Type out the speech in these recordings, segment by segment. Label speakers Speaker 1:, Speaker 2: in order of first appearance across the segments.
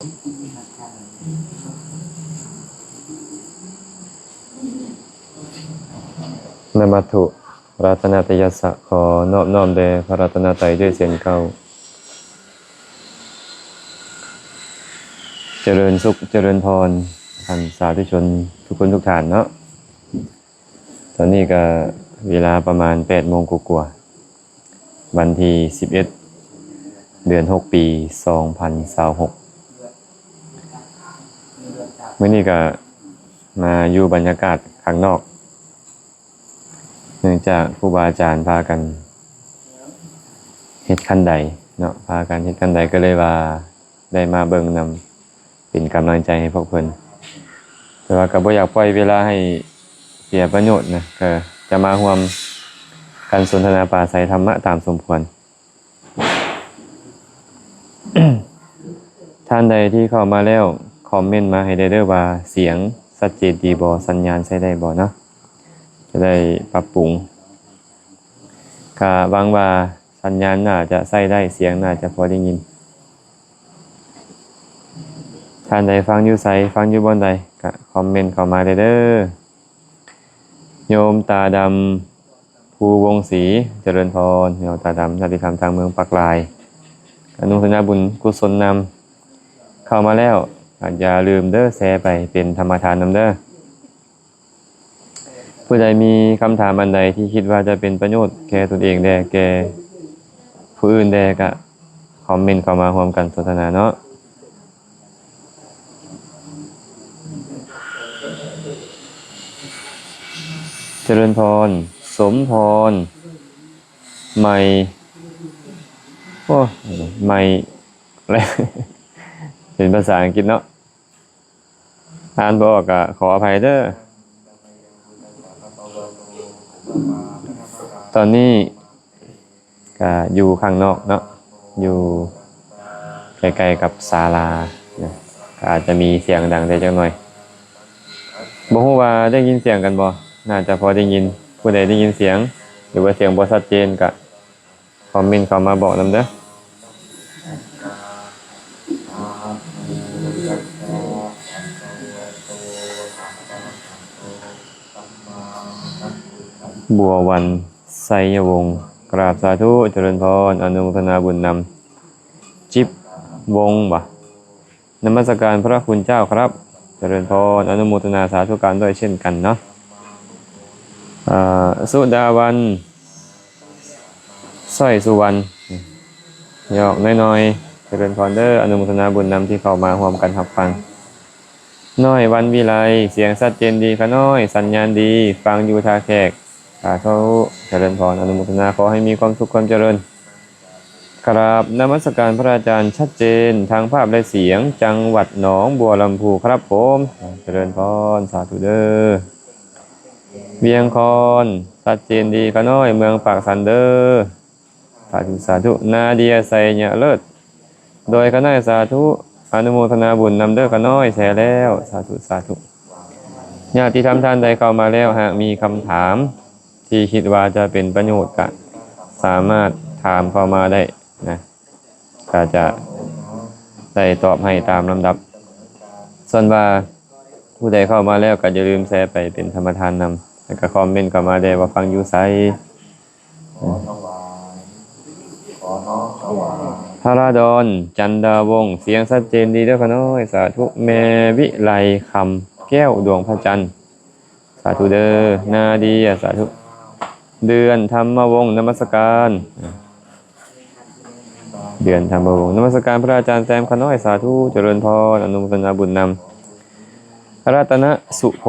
Speaker 1: นมัตถุรัตนตยัสสะขอนอบน้อมแด่พระรัตนตรัยด้วยเสียงเก้าเจริญสุขเจริญพรท่านสาธุชนทุกคนทุกท่านเนาะตอนนี้ก็เวลาประมาณ 8 โมงกว่าๆวันที่ 11 เดือน 6 ปี 2026มื้อนี้ก็มาอยู่บรรยากาศข้างนอกเนื่องจากครูบาอาจารย์พากันเฮ็ดคันใดเนาะพากันเฮ็ดคันใดก็เลยว่าได้มาเบิ่งนำเป็นกำลังใจให้พวกเพิ่นแต่ว่าก็บ่อยากปล่อยเวลาให้เสียประโยชน์นะก็จะมาร่วมกันสนทนาปราศัยธรรมะตามสมควร ท่านใดที่เข้ามาแล้วคอมเมนต์มาให้ได้เด้อว่าเสียงชัดเจนดีบ่สัญญาณใช้ได้บ่เนาะจะได้ปรับปรุงก็หวังว่าสัญญาณน่าจะใช้ได้เสียงน่าจะพอได้ยินท่านใดฟังอยู่ไสฟังอยู่บนใดก็คอมเมนต์เข้ามาได้เด้อโยมตาดำภูวงศรีเจริญพรโยมตาดำญาติธรรมทางเมืองปักลายอนุโมทนาบุญกุศลนำเข้ามาแล้วอย่าลืมเด้อแชร์ไปเป็นธรรมทานนำเด้อผู้ใดมีคำถามอันใดที่คิดว่าจะเป็นประโยชน์แก่ตนเองแด่แก่ผู้อื่นแด่ก็คอมเมนต์เข้ามาร่วมกันสนทนาเนาะเจริญพรสมพรใหม่โอ้ใหม่อะไร เป็นภาษาอังกฤษเนาะอ่านบ่ออกก็ขออภัยเด้อตอนนี้ก็อยู่ข้างนอกเนาะอยู่ใกล้ๆกับศาลานะก็อาจจะมีเสียงดังได้จักหน่อยบ่ฮู้ว่าได้ยินเสียงกันบ่น่าจะพอได้ยินผู้ใดได้ยินเสียงหรือว่าเสียงบ่ชัดเจนก็คอมเมนต์เข้ามาบอกนำเด้อบัววันไสยวงศ์กราบสาธุเจริญพรอนุโมทนาบุญนำจิบวงศ์บ่นมัสการพระคุณเจ้าครับเจริญพรอนุโมทนาสาธุการด้วยเช่นกันเนาะสุดาวันสร้อยสุวรรณยอกน้อยๆเจริญพรเด้ออนุโมทนาบุญนำที่เข้ามาร่วมกันรับฟังน้อยวันวิไลเสียงชัดเจนดีค่ะน้อยสัญญาณดีฟังอยู่ท่าแขกสาธุเจริญพรอนุโมทนาขอให้มีความสุขความเจริญกราบนมัสการพระอาจารย์ชัดเจนทางภาพและเสียงจังหวัดหนองบัวลำพูครับผมเจริญพรสาธุเด้อเวียงคอนชัดเจนดีค่ะน้อยเมืองปากสันเด้อสาธุสาธุนาเดียไซเนี่ยเลิศโดยคณะสาธุอนุโมทนาบุญนำเด้อค่ะน้อยแชร์แล้วสาธุสาธุญาติธรรมท่านใดเข้ามาแล้วหากมีคำถามที่คิดว่าจะเป็นประโยชน์ก็สามารถถามเข้ามาได้นะก็จะได้ตอบให้ตามลำดับส่วนว่าผู้ใดเข้ามาแล้วก็อย่าลืมแชร์ไปเป็นธรรมทานนำแล้วก็คอมเมนต์เข้ามาได้ว่าฟังอยู่ไสพระราดอนจันดาวงศ์เสียงชัดเจนดีเด้อค่ะน้อยสาธุแม่วิไลคำแก้วดวงพระจันทร์สาธุเด้อนาดีสาธุเดือนธรรมวงศ์นมัสการเดือนธรรมวงศ์นมัสการพระอาจารย์แซมขน้อยสาธุเจริญพรอนุโมทนาบุญนำรัตนสุโภ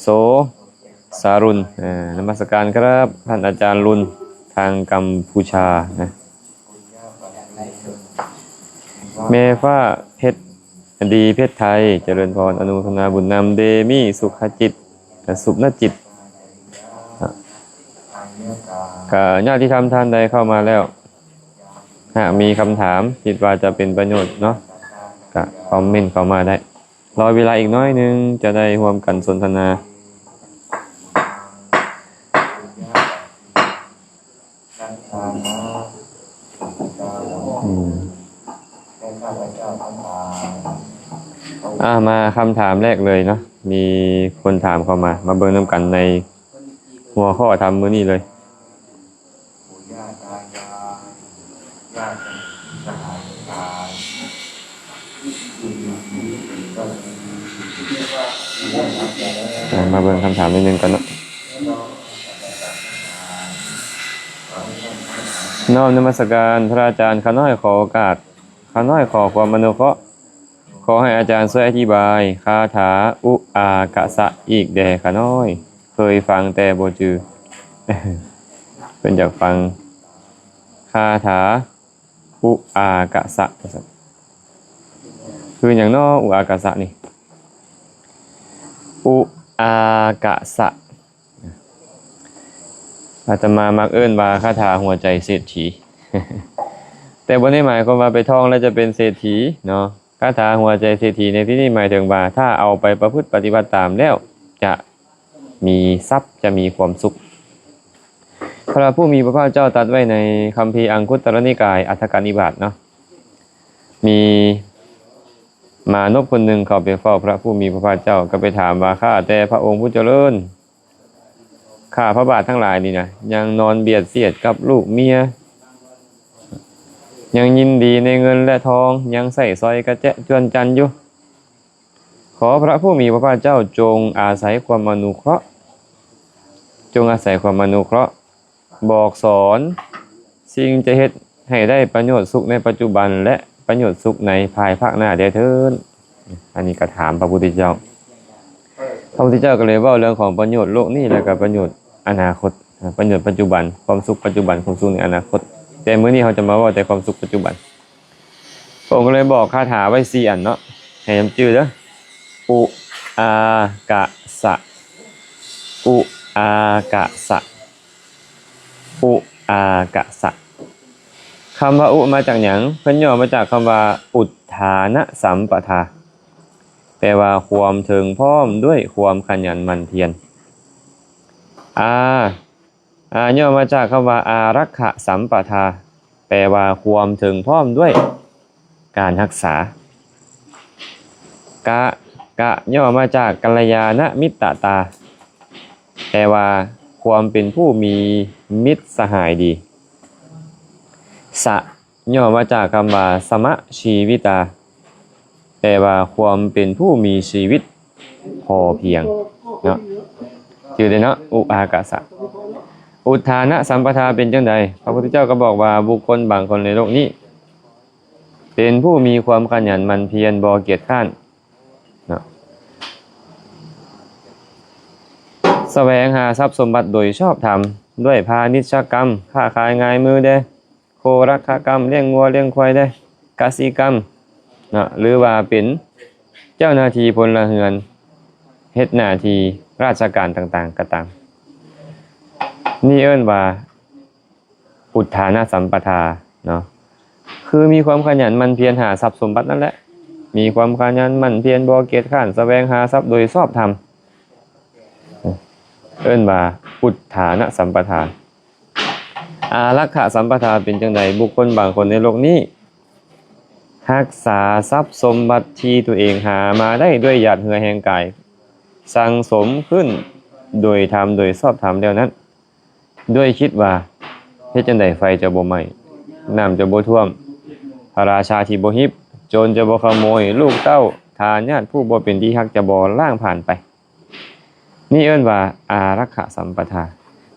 Speaker 1: โสสารุณนมัสการครับท่านอาจารย์รุนทางกัมพูชานะเมฟ้าเพชรดีเพชรไทยเจริญพรอนุโมทนาบุญนำเดมี่สุขจิตสุขนจิตก็ญาติธรรมท่านใดเข้ามาแล้วหากมีคำถามคิดว่าจะเป็นประโยชน์เนาะก็คอมเมนต์เข้ามาได้รอเวลาอีกน้อยนึงจะได้ร่วมกันสนทนา มาคำถามแรกเลยเนาะมีคนถามเข้ามาเบิ่งนำกันในหัวข้อทำมื้อนี้เลยมาเบิ่งคำถามนิดนึงกันเนาะน้อมนมัสการพระอาจารย์ข้าน้อยขอโอกาสข้าน้อยขอความอนุเคราะห์ขอให้อาจารย์ช่วยอธิบายคาถาอุอากะสะอีกแด่ข้าน้อยเคยฟังแต่บ่จือ เป็นอยากฟังคาถาอุอากะสะคืออย่างน้ออุอากะสะนี่อุอากะสะอาตมามักเอิ้นว่าคาถาหัวใจเศรษฐี แต่บ่ได้หมายความว่าไปท่องแล้วจะเป็นเศรษฐีเนาะคาถาหัวใจเศรษฐีในที่นี้หมายถึงว่าถ้าเอาไปประพฤติปฏิบัติตามแล้วจะมีทรัพย์จะมีความสุขพระผู้มีพระภาคเจ้าตรัสไว้ในคัมภีร์อังคุตตรนิกายอัฏฐกนิบาตเนาะมีมานพคนหนึ่งเข้าไปเฝ้าพระผู้มีพระภาคเจ้าก็ไปถามว่าข้าแต่พระองค์ผู้เจริญข้าพระบาททั้งหลายนี่นะยังนอนเบียดเสียดกับลูกเมียยังยินดีในเงินและทองยังใส่ซอยกระแจะจวนจันอยู่ขอพระผู้มีพระภาคเจ้าจงอาศัยความอนุเคราะห์บอกสอนสิ่งจะเฮ็ดให้ได้ประโยชน์สุขในปัจจุบันและประโยชน์สุขในภายภาคหน้าเด้อเถิดอันนี้ก็ถามพระพุทธเจ้าพระพุทธเจ้าก็เลยเว้าเรื่องของประโยชน์โลกนี้แล้วก็ประโยชน์อนาคตประโยชน์ปัจจุบันความสุขปัจจุบันความสุขในอนาคตแต่มื้อนี้เขาจะมาเว้าแต่ความสุขปัจจุบันผมก็เลยบอกคาถาไว้4อันเนาะให้จำชื่อเด้ออุอากะสะอุอากะสะอุอากะสะคำว่าอุมาจากหยังเพิ่นย่อมาจากคำว่าอุทธานะสัมปทาแปลว่าความถึงพร้อมด้วยความขยันหมั่นเพียรย่อมาจากคำว่าอารักขะสัมปทาแปลว่าความถึงพร้อมด้วยการรักษากะย่อมาจากกัลยาณมิตรตาแปลว่าความเป็นผู้มีมิตรสหายดีสะย่อมาจากคำว่าสมะชีวิตาแปลว่าความเป็นผู้มีชีวิตพอเพียงเนาะชื่อเลยเนาะอุอากะสะอุทธานะสัมปทาเป็นจังใดพระพุทธเจ้าก็บอกว่าบุคคลบางคนในโลกนี้เป็นผู้มีความขยันหมั่นเพียรบ่เกียจคร้านเนาะแสวงหาทรัพย์สมบัติโดยชอบธรรมด้วยพาณิชกรรมค้าขายง่ายมือได้โครักขกรรมเลี้ยงงัวเลี้ยงควายได้กสิกรรมนะหรือว่าเป็นเจ้าหน้าที่พลเรือนเฮ็ดหน้าที่ราชการต่างๆก็ตามนี่เอิ้นว่าอุทธานะสัมปทาเนาะคือมีความขยันหมั่นเพียรหาทรัพย์สมบัตินั่นแหละมีความขยันหมั่นเพียรบ่เกียจคร้านแสวงหาทรัพย์โดยชอบธรรมเอิ้นว่าอุทธานะสัมปทาอารักขะสัมปทาเป็นจังไดบุคคลบางคนในโลกนี้รักษาทรัพย์สมบัติที่ตัวเองหามาได้ด้วยหยาดเหงื่อแห่งกายสั่งสมขึ้นโดยธรรมโดยชอบธรรมแล้วนั้นด้วยคิดว่าเฮ็ดจังไดไฟจะบ่ไหม้น้ำจะบ่ท่วมพระราชาที่บ่ฮิบโจรจะบ่ขโมยลูกเต้าทายาทผู้บ่เป็นที่ฮักจะบ่ล่างผ่านไปนี่เอิ้นว่าอารักขะสัมปทา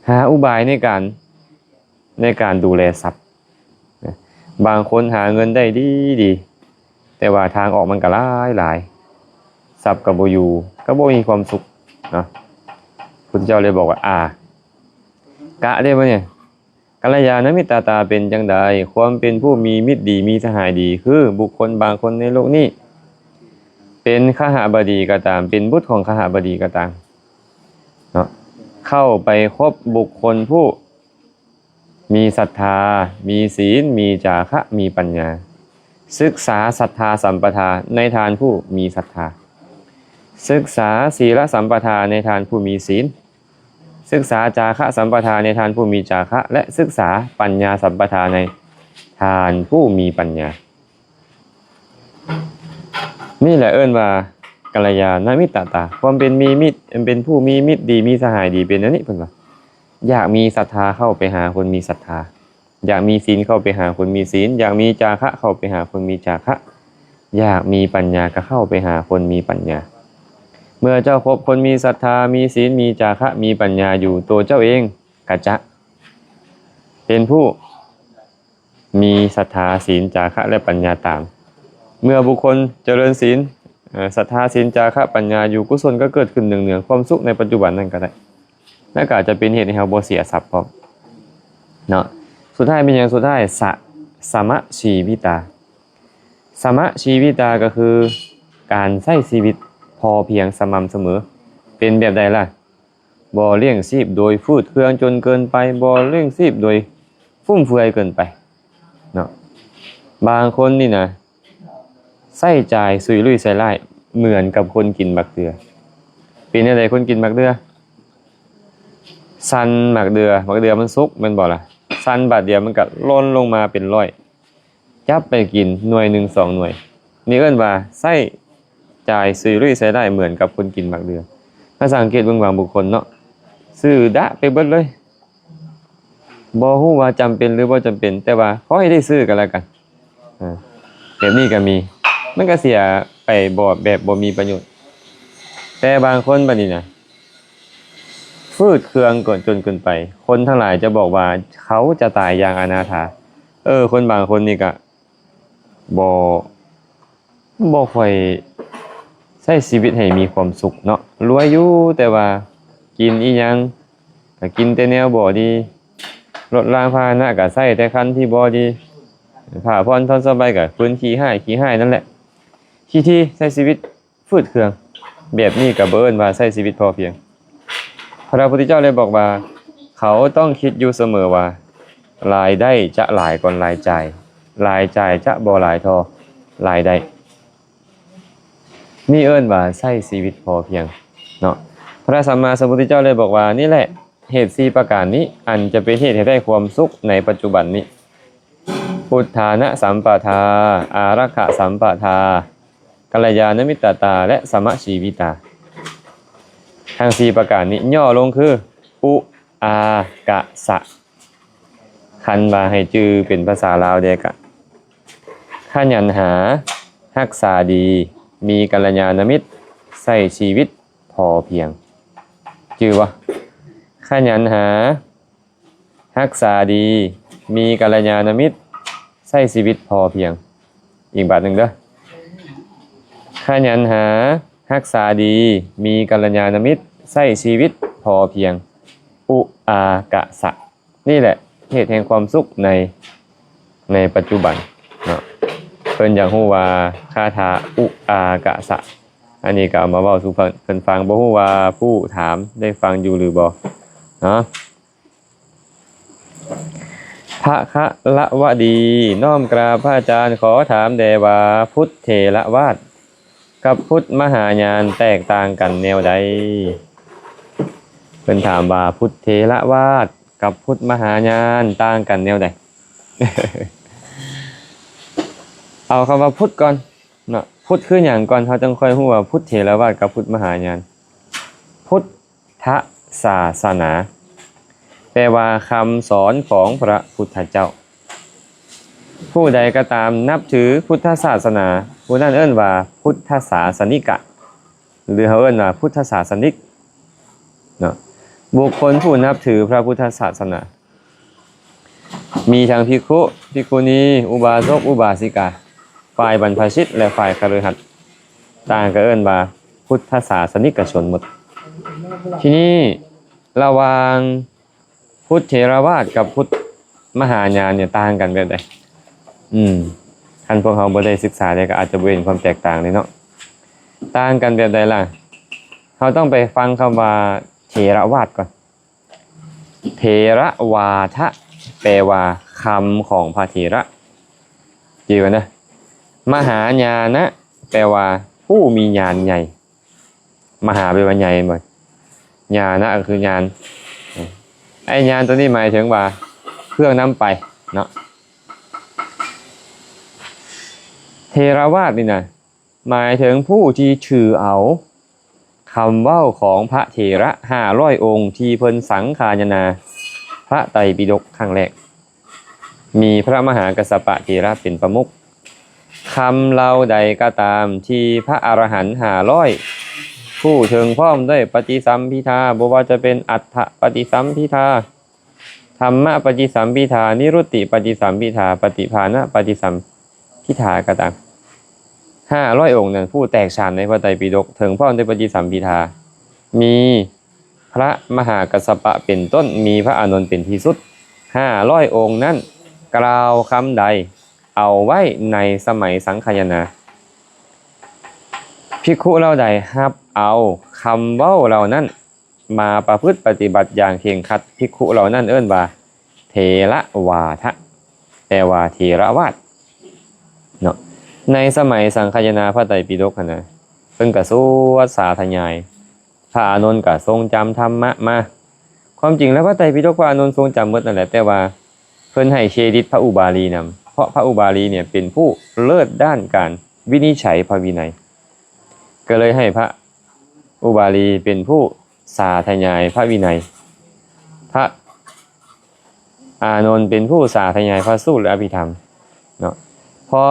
Speaker 1: หาอุบายในการดูแลทรัพย์บางคนหาเงินได้ดีแต่ว่าทางออกมันก็หลายทรัพย์ก็บ่อยู่ก็บ่มีความสุขเนาะพุทธเจ้าเลยบอกว่ากะได้บ่เนี่ยกัลยาณมิตรตาเป็นจังใดความเป็นผู้มีมิตรดีมีสหายดีคือบุคคลบางคนในโลกนี้เป็นขหบดีก็ตามเป็นบุตรของขหบดีก็ตามเนาะเข้าไปคบบุคคลผู้มีศรัทธามีศีลมีจาคะมีปัญญาศึกษาศรัทธาสัมปทาในทานผู้มีศรัทธาศึกษาศีลสัมปทาในทานผู้มีศีลศึกษาจาคะสัมปทาในทานผู้มีจาคะและศึกษาปัญญาสัมปทาในทานผู้มีปัญญา นี่แหละเอิ้นว่ากัลยาณมิตรตาความเป็นมีมิตรเป็นผู้มีมิตรดีมีสหายดีเป็นอันนี้เพิ่นว่าอยากมีศรัทธาเข้าไปหาคนมีศรัทธาอยากมีศีลเข้าไปหาคนมีศีลอยากมีจาคะเข้าไปหาคนมีจาคะอยากมีปัญญาก็เข้าไปหาคนมีปัญญาเมื่อเจ้าพบคนมีศรัทธามีศีลมีจาคะมีปัญญาอยู่ตัวเจ้าเองก็จะเป็นผู้มีศรัทธาศีลจาคะและปัญญาตามเมื่อบุคคลเจริญศีลศรัทธาศีลจาคะปัญญาอยู่กุศลก็เกิดขึ้นเนืองๆความสุขในปัจจุบันนั่นก็ได้และก็อาจจะเป็นเหตุให้เราบ่เสียทรัพย์พร้อมเนาะสุดท้ายเป็นอย่างสุดท้ายสมะชีวิตาสมะชีวิตาก็คือการใช้ชีวิตพอเพียงสม่ำเสมอเป็นแบบใดล่ะบ่เลี้ยงชีพโดยฟุ่มเฟือยจนเกินไปบ่เลี้ยงชีพโดยฟุ่มเฟือยเกินไปเนาะบางคนนี่นะใช้จ่ายสุยลุยใส่ไล่เหมือนกับคนกินบักเดือเป็นอะไรคนกินบักเดือซันบักเดือมันสุกมันบ่ล่ะซันบาทเดียวมันก็ล้นลงมาเป็นร้อยจับไปกินหน่วย1 2หน่วยนี่เอิ้นว่าใช้จ่ายสุยลุยใส่ได้เหมือนกับคนกินบักเดือถ้าสังเกตเบิ่งบางบุคคลเนาะซื้อดะไปเบิดเลยบ่ฮู้ว่าจำเป็นหรือบ่จำเป็นแต่ว่าขอให้ได้ซื้อกันแล้วกันแบบนี้ก็มีมันก็เสียไปแบบบ่มีประโยชน์แต่บางคนบัดนี้นะฟืดเครื่องก่อนจนเกินไปคนทั้งหลายจะบอกว่าเขาจะตายอย่างอนาถาคนบางคนนี่ก็บ่ค่อยใช้ชีวิตให้มีความสุขเนาะรวยอยู่แต่ว่ากินอีหยังก็กินแต่แนวบ่ดีรถรางพาหนะก็ใช้แต่คันที่บ่ดีผ้าผ่อนทนสบายก็ฟื้นขี้ให้นั่นแหละขี้ที่ใช้ชีวิตฟืดเครื่องแบบนี้ก็บ่เอิ้นว่าใช้ชีวิตพอเพียงพระพุทธเจ้าเลยบอกว่าเขาต้องคิดอยู่เสมอว่ารายได้จะหลายกว่ารายจ่ายจะบ่หลายเท่ารายได้นี่เอิ้นว่าใช้ชีวิตพอเพียงเนาะพระสัมมาสัมพุทธเจ้าเลยบอกว่านี่แหละเหตุ4ประการนี้อันจะเป็นเหตุให้ได้ความสุขในปัจจุบันนี้พุทธานะสัมปทาอารักขะสัมปทากัลยาณมิตรตาและสมะชีวิตาทั้ง4ประการนี้ย่อลงคืออุอากะสะคันว่าให้จื่อเป็นภาษาลาวเดกะขยันหารักษาดีมีกัลยาณมิตรใช้ชีวิตพอเพียงจื่อบ่ขยันหารักษาดีมีกัลยาณมิตรใช้ชีวิตพอเพียงอีกบาทหนึ่งเด้อขยันหารักษาดีมีกัลยาณมิตรใช้ชีวิตพอเพียงอุอากะสะนี่แหละเหตุแห่งความสุขในปัจจุบันเนาะเพิ่นอยากรู้ว่าคาถาอุอากะสะอันนี้ก็เอามาเว้าสู่เพิ่นฟังบ่ฮู้ว่าผู้ถามได้ฟังอยู่หรือบ่เนาะพระคะละวะดีน้อมกราบพระอาจารย์ขอถามแด่ว่าพุทธเถระวาทกับพุทธมหายานแตกต่างกันแนวใดเพิ่นถามว่าพุทธเถระวาทกับพุทธมหายานต่างกันแนวใด เอาคำว่าพุทธก่อนเนาะพุทธคือหยังก่อนเขาจังค่อยฮู้ว่าพุทธเถระวาทกับพุทธมหายานพุทธศาสนาแปลว่าคำสอนของพระพุทธเจ้าผู้ใดก็ตามนับถือพุทธศาสนาผู้นั้นเอิ้นว่าพุทธศาสนิกะหรือเขาเอิ้นว่าพุทธศาสนิกเนาะบุคคลผู้นับถือพระพุทธศาสนามีทั้งภิกขุภิกขุณีอุบาสกอุบาสิกาฝ่ายบรรพชิตและฝ่ายคฤหัสถ์ต่างก็เอิ้นว่าพุทธศาสนิกชนหมดทีนี้ระหว่างพุทธเถรวาทกับพุทธมหายานเนี่ยต่างกันแบบใดท่านพวกเราบ่ได้ศึกษาเลยก็อาจจะบ่เห็นความแตกต่างเลยเนาะต่างกันแบบใดล่ะเราต้องไปฟังคำว่าเถรวาทก่อนเถระวาทะแปลว่าคำของพระเถระจีกันนะมหาญาณะแปลว่าผู้มีญาณใหญ่มหาแปลว่าใหญ่หมดญาณะก็คือญาณไอ้ญาณตัวนี้หมายถึงว่าเครื่องนำไปเนาะเทรวาทนี่นะ หมายถึงผู้ที่ถือเอาคำเว้าของพระเถระ500องค์ที่เพิ่นสังฆายนาพระไตรปิฎกครั้งแรกมีพระมหากัสสปะเถระเป็นประมุขคำเล่าใดก็ตามที่พระอรหันต์500ผู้ถึงพร้อมด้วยปฏิสัมภิทาบ่ว่าจะเป็นอัฏฐปฏิสัมภิทาธรรมะปฏิสัมภิทานิรุตติปฏิสัมภิทาปฏิภาณปฏิสัมภิทาก็ตาม500องค์นั้นผู้แตกฉานในพระไตรปิฎกถึงพร้อมด้วยปฏิสัมภิทามีพระมหากัสสปะเป็นต้นมีพระอานนท์เป็นที่สุด500องค์นั้นกล่าวคำใดเอาไว้ในสมัยสังฆายนาภิกขุเหล่าใดฮับเอาคำเว้าเหล่านั้นมาประพฤติปฏิบัติอย่างเคร่งครัดภิกขุเหล่านั้นเอิ้นว่าเถระวาทะแปลว่าเถระวาทเนาะในสมัยสังฆายนาพระไตรปิฎกนะเพิ่นก็สวดสาธยายพระอานนท์ก็ทรงจำธรรมะมาความจริงแล้วพระไตรปิฎกพระอานนท์ทรงจำหมดนั่นแหละแต่ว่าเพิ่นให้เครดิตพระอุบาลีนำเพราะพระอุบาลีเนี่ยเป็นผู้เลิศด้านการวินิจฉัยพระวินัยก็เลยให้พระอุบาลีเป็นผู้สาธยายพระวินัยพระอานนท์เป็นผู้สาธยายพระสูตรและอภิธรรมเนาะพอ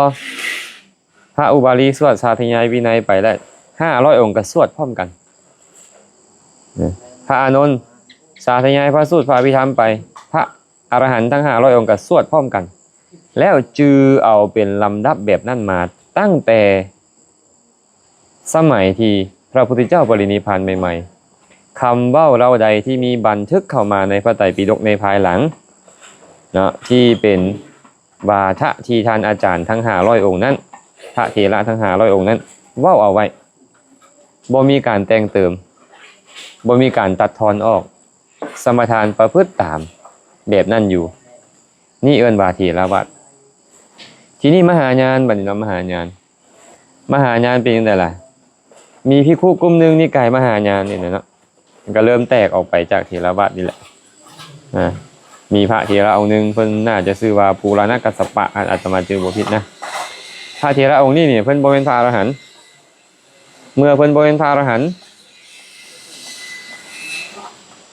Speaker 1: พระอุบาลีสวดสาธยายวินัยไปแล้ว500องค์ก็สวดพร้อมกันพระอานนท์สาธยายพระสูตรพระอภิธรรมไปพระอรหันต์ทั้ง500องค์ก็สวดพร้อมกันแล้วจือเอาเป็นลำดับแบบนั้นมาตั้งแต่สมัยที่พระพุทธเจ้าปรินิพพานใหม่ๆคำเว้าเล่าใดที่มีบันทึกเข้ามาในพระไตรปิฎกในภายหลังเนาะที่เป็นวาทะที่ท่านอาจารย์ทั้ง500องค์นั้นพระเถระทั้ง500องค์นั้นเว้าเอาไว้บ่มีการแต่งเติมบ่มีการตัดทอนออกสมทานประพฤติตามแบบนั้นอยู่นี่เอิ้นว่าเถระวาททีนี้มหายานบัดนี้เนาะมหายานเป็นจังได๋ล่ะมีภิกขุกลุ่มนึงนิกายมหายานนี่เนาะมันก็เริ่มแตกออกไปจากเถรวาทนี่แหละมีพระเถระองค์นึงเพิ่นน่าจะชื่อว่าปูราณกัสสปะอาตมาชื่อบ่ผิดนะพระเถระองค์นี้เนี่ยเพิ่นบ่เป็นพระอรหันต์เมื่อเพิ่นบ่เป็นพระอรหันต์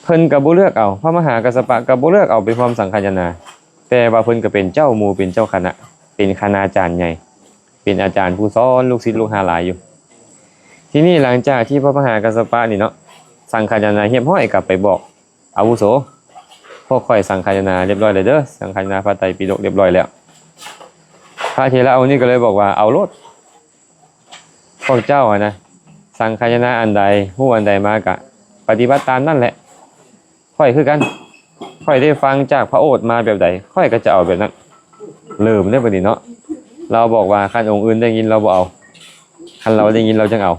Speaker 1: เพิ่นก็บ่เลือกเอาพระมหากัสสปะก็บ่เลือกเอาไปความสังฆายนาแต่ว่าเพิ่นก็เป็นเจ้าหมู่เป็นเจ้าคณะเป็นคณาจารย์ใหญ่เป็นอาจารย์ผู้สอนลูกศิษย์ลูกหาหลายอยู่ที่นี่หลังจากที่พระมหากัสสปะนี่เนาะสังฆายนาเฮียบห้อยกลับไปบอกอาวุโสพวกข่อยสังฆายนาเรียบร้อยเลยเด้อสังฆายนาพระไตรปิฎกเรียบร้อยแล้วพระเถระองค์นี้ก็เลยบอกว่าเอาโลดพวกเจ้านะสังฆายนาอันใดฮู้อันใดมากะปฏิบัติตามนั่นแหละข่อยคือกันข่อยได้ฟังจากพระโอษฐ์มาแบบใดข่อยก็จะเอาแบบนั้นลืมได้บ่นี่เนาะเราบอกว่าคันองค์อื่นได้ยินเราบ่เอาคันเราได้ยินเราจังเอา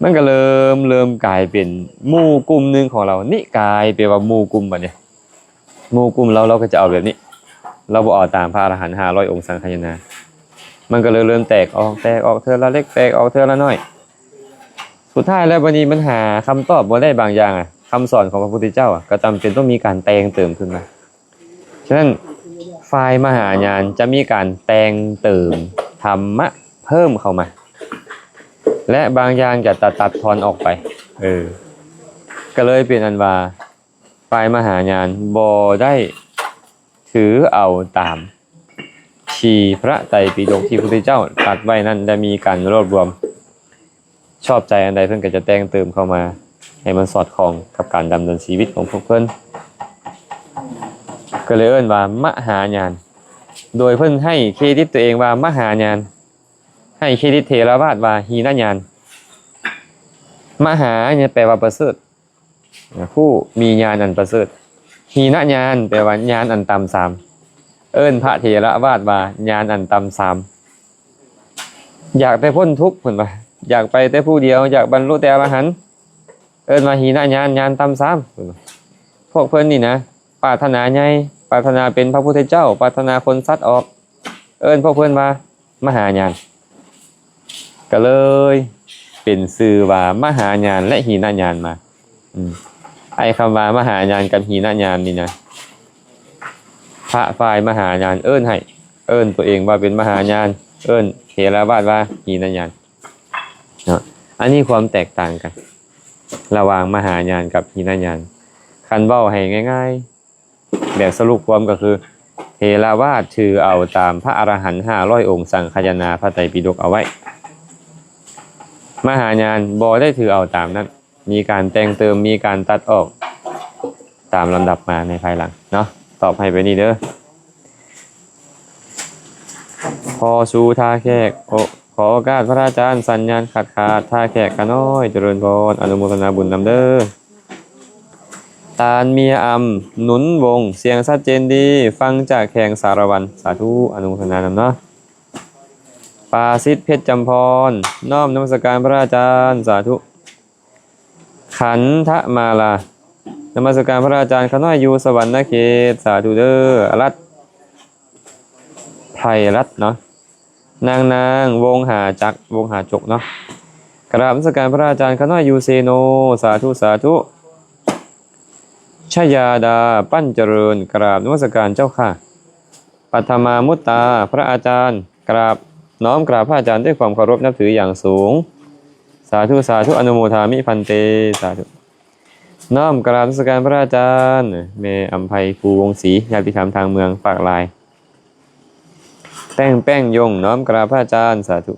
Speaker 1: มันก็เริ่มกลายเป็นหมู่กลุ่มนึงของเรานี่กลายเป็นว่าหมู่กลุ่มบัดนี้หมู่กลุ่มเราก็จะเอาแบบนี้เราบ่เอาตามพระอรหันต์500องค์สังฆายนามันก็เลยเริ่มแตกออกเทื่อละเล็กแตกออกเทื่อละน้อยสุดท้ายแล้วบัดนี้มันหาคำตอบบ่ได้บางอย่างคำสอนของพระพุทธเจ้าก็จำเป็นต้องมีการแต่งเติมขึ้นมาฉะนั้นฝ่ายมหายานจะมีการแต่งเติมธรรมะเพิ่มเข้ามาและบางอย่างจะตัดทอนออกไปก็เลยเป็นอันว่าฝ่ายมหายานบ่ได้ถือเอาตามชีพระไตรปิฎกที่พระพุทธเจ้าตรัสไว้นั้นได้มีการรวบรวมชอบใจอันใดเพิ่นก็จะแต่งเติมเข้ามาให้มันสอดคล้องกับการดำเนินชีวิตของพวกเพิ่นก็เลยเอิ้นว่ามหายานโดยเพิ่นให้เครดิตตัวเองว่ามหายานให้เครดิตเถรวาทว่าหีนญาณมหาเนี่ยแปลว่าประเสริฐผู้มีญาณอันประเสริฐหีนญาณแปลว่าญาณอันต่ำ3เอิ้นพระเถรวาทว่าญาณอันต่ำ3อยากแต่พ้นทุกข์เพิ่นว่าอยากไปแต่ผู้เดียวอยากบรรลุแต่อรหันต์เอิ้นว่าหีนญาณญาณต่ำ3พวกเพิ่นนี่นะปรารถนาใหญ่ปรารถนาเป็นพระพุทธเจ้าปรารถนาคนสัตว์ออกเอิ้นพวกเพิ่นว่ามหาญาณก็เลยเป็นชื่อว่ามหาญาณและหีนญาณมาไอ้คำว่ามหาญาณกับหีนญาณนี่นะพระฝ่ายมหาญาณเอิ้นให้เอิ้นตัวเองว่าเป็นมหาญาณ เอิ้นเถรวาทว่าหีนญาณเนาะอันนี้ความแตกต่างกันระหว่างมหายานกับหีนญาณคันเว้าให้ง่ายๆแบบสรุปความก็คือเถรวาทถือเอาตามพระอรหันต์500องค์สังคายนาพระไตรปิฎกเอาไว้มหายานบ่ได้ถือเอาตามนั้นมีการแต่งเติมมีการตัดออกตามลำดับมาในภายหลังเนาะตอบให้ไปนี่เด้อพอชูท่าแขกขอโอกาสพระอาจารย์สัญญาณขาดท่าแขกขน้อยเจริญพรอนุโมทนาบุญนำเด้อตาลเมียอำหนุนวงเสียงชัดเจนดีฟังจากแข่งสารวันสาธุอนุโมทนานำเนาะปาสิทธิเพชรจำพรน้อมนมัสการพระอาจารย์สาธุขันธมาลานมัสการพระอาจารย์ขน้อยอยู่สวรรค์เขตสาธุเด้อรัตไพรรัตเนาะนางวงหาจักวงหาจกเนาะกราบนมัสการพระอาจารย์ขน้อยอยู่เซโนสาธุชยาดาปั้นเจริญกราบนมัสการเจ้าค่ะปัทมามุตตาพระอาจารย์กราบน้อมกราบพระอาจารย์ด้วยความเคารพนับถืออย่างสูงสาธุอนุโมทามิพันเตสาธุน้อมกราบนมัสการพระอาจารย์เมอัมไพภูวงศรีญาติธรรมทางเมืองปากลายแป้งยงน้อมกราบพระอาจารย์สาธุ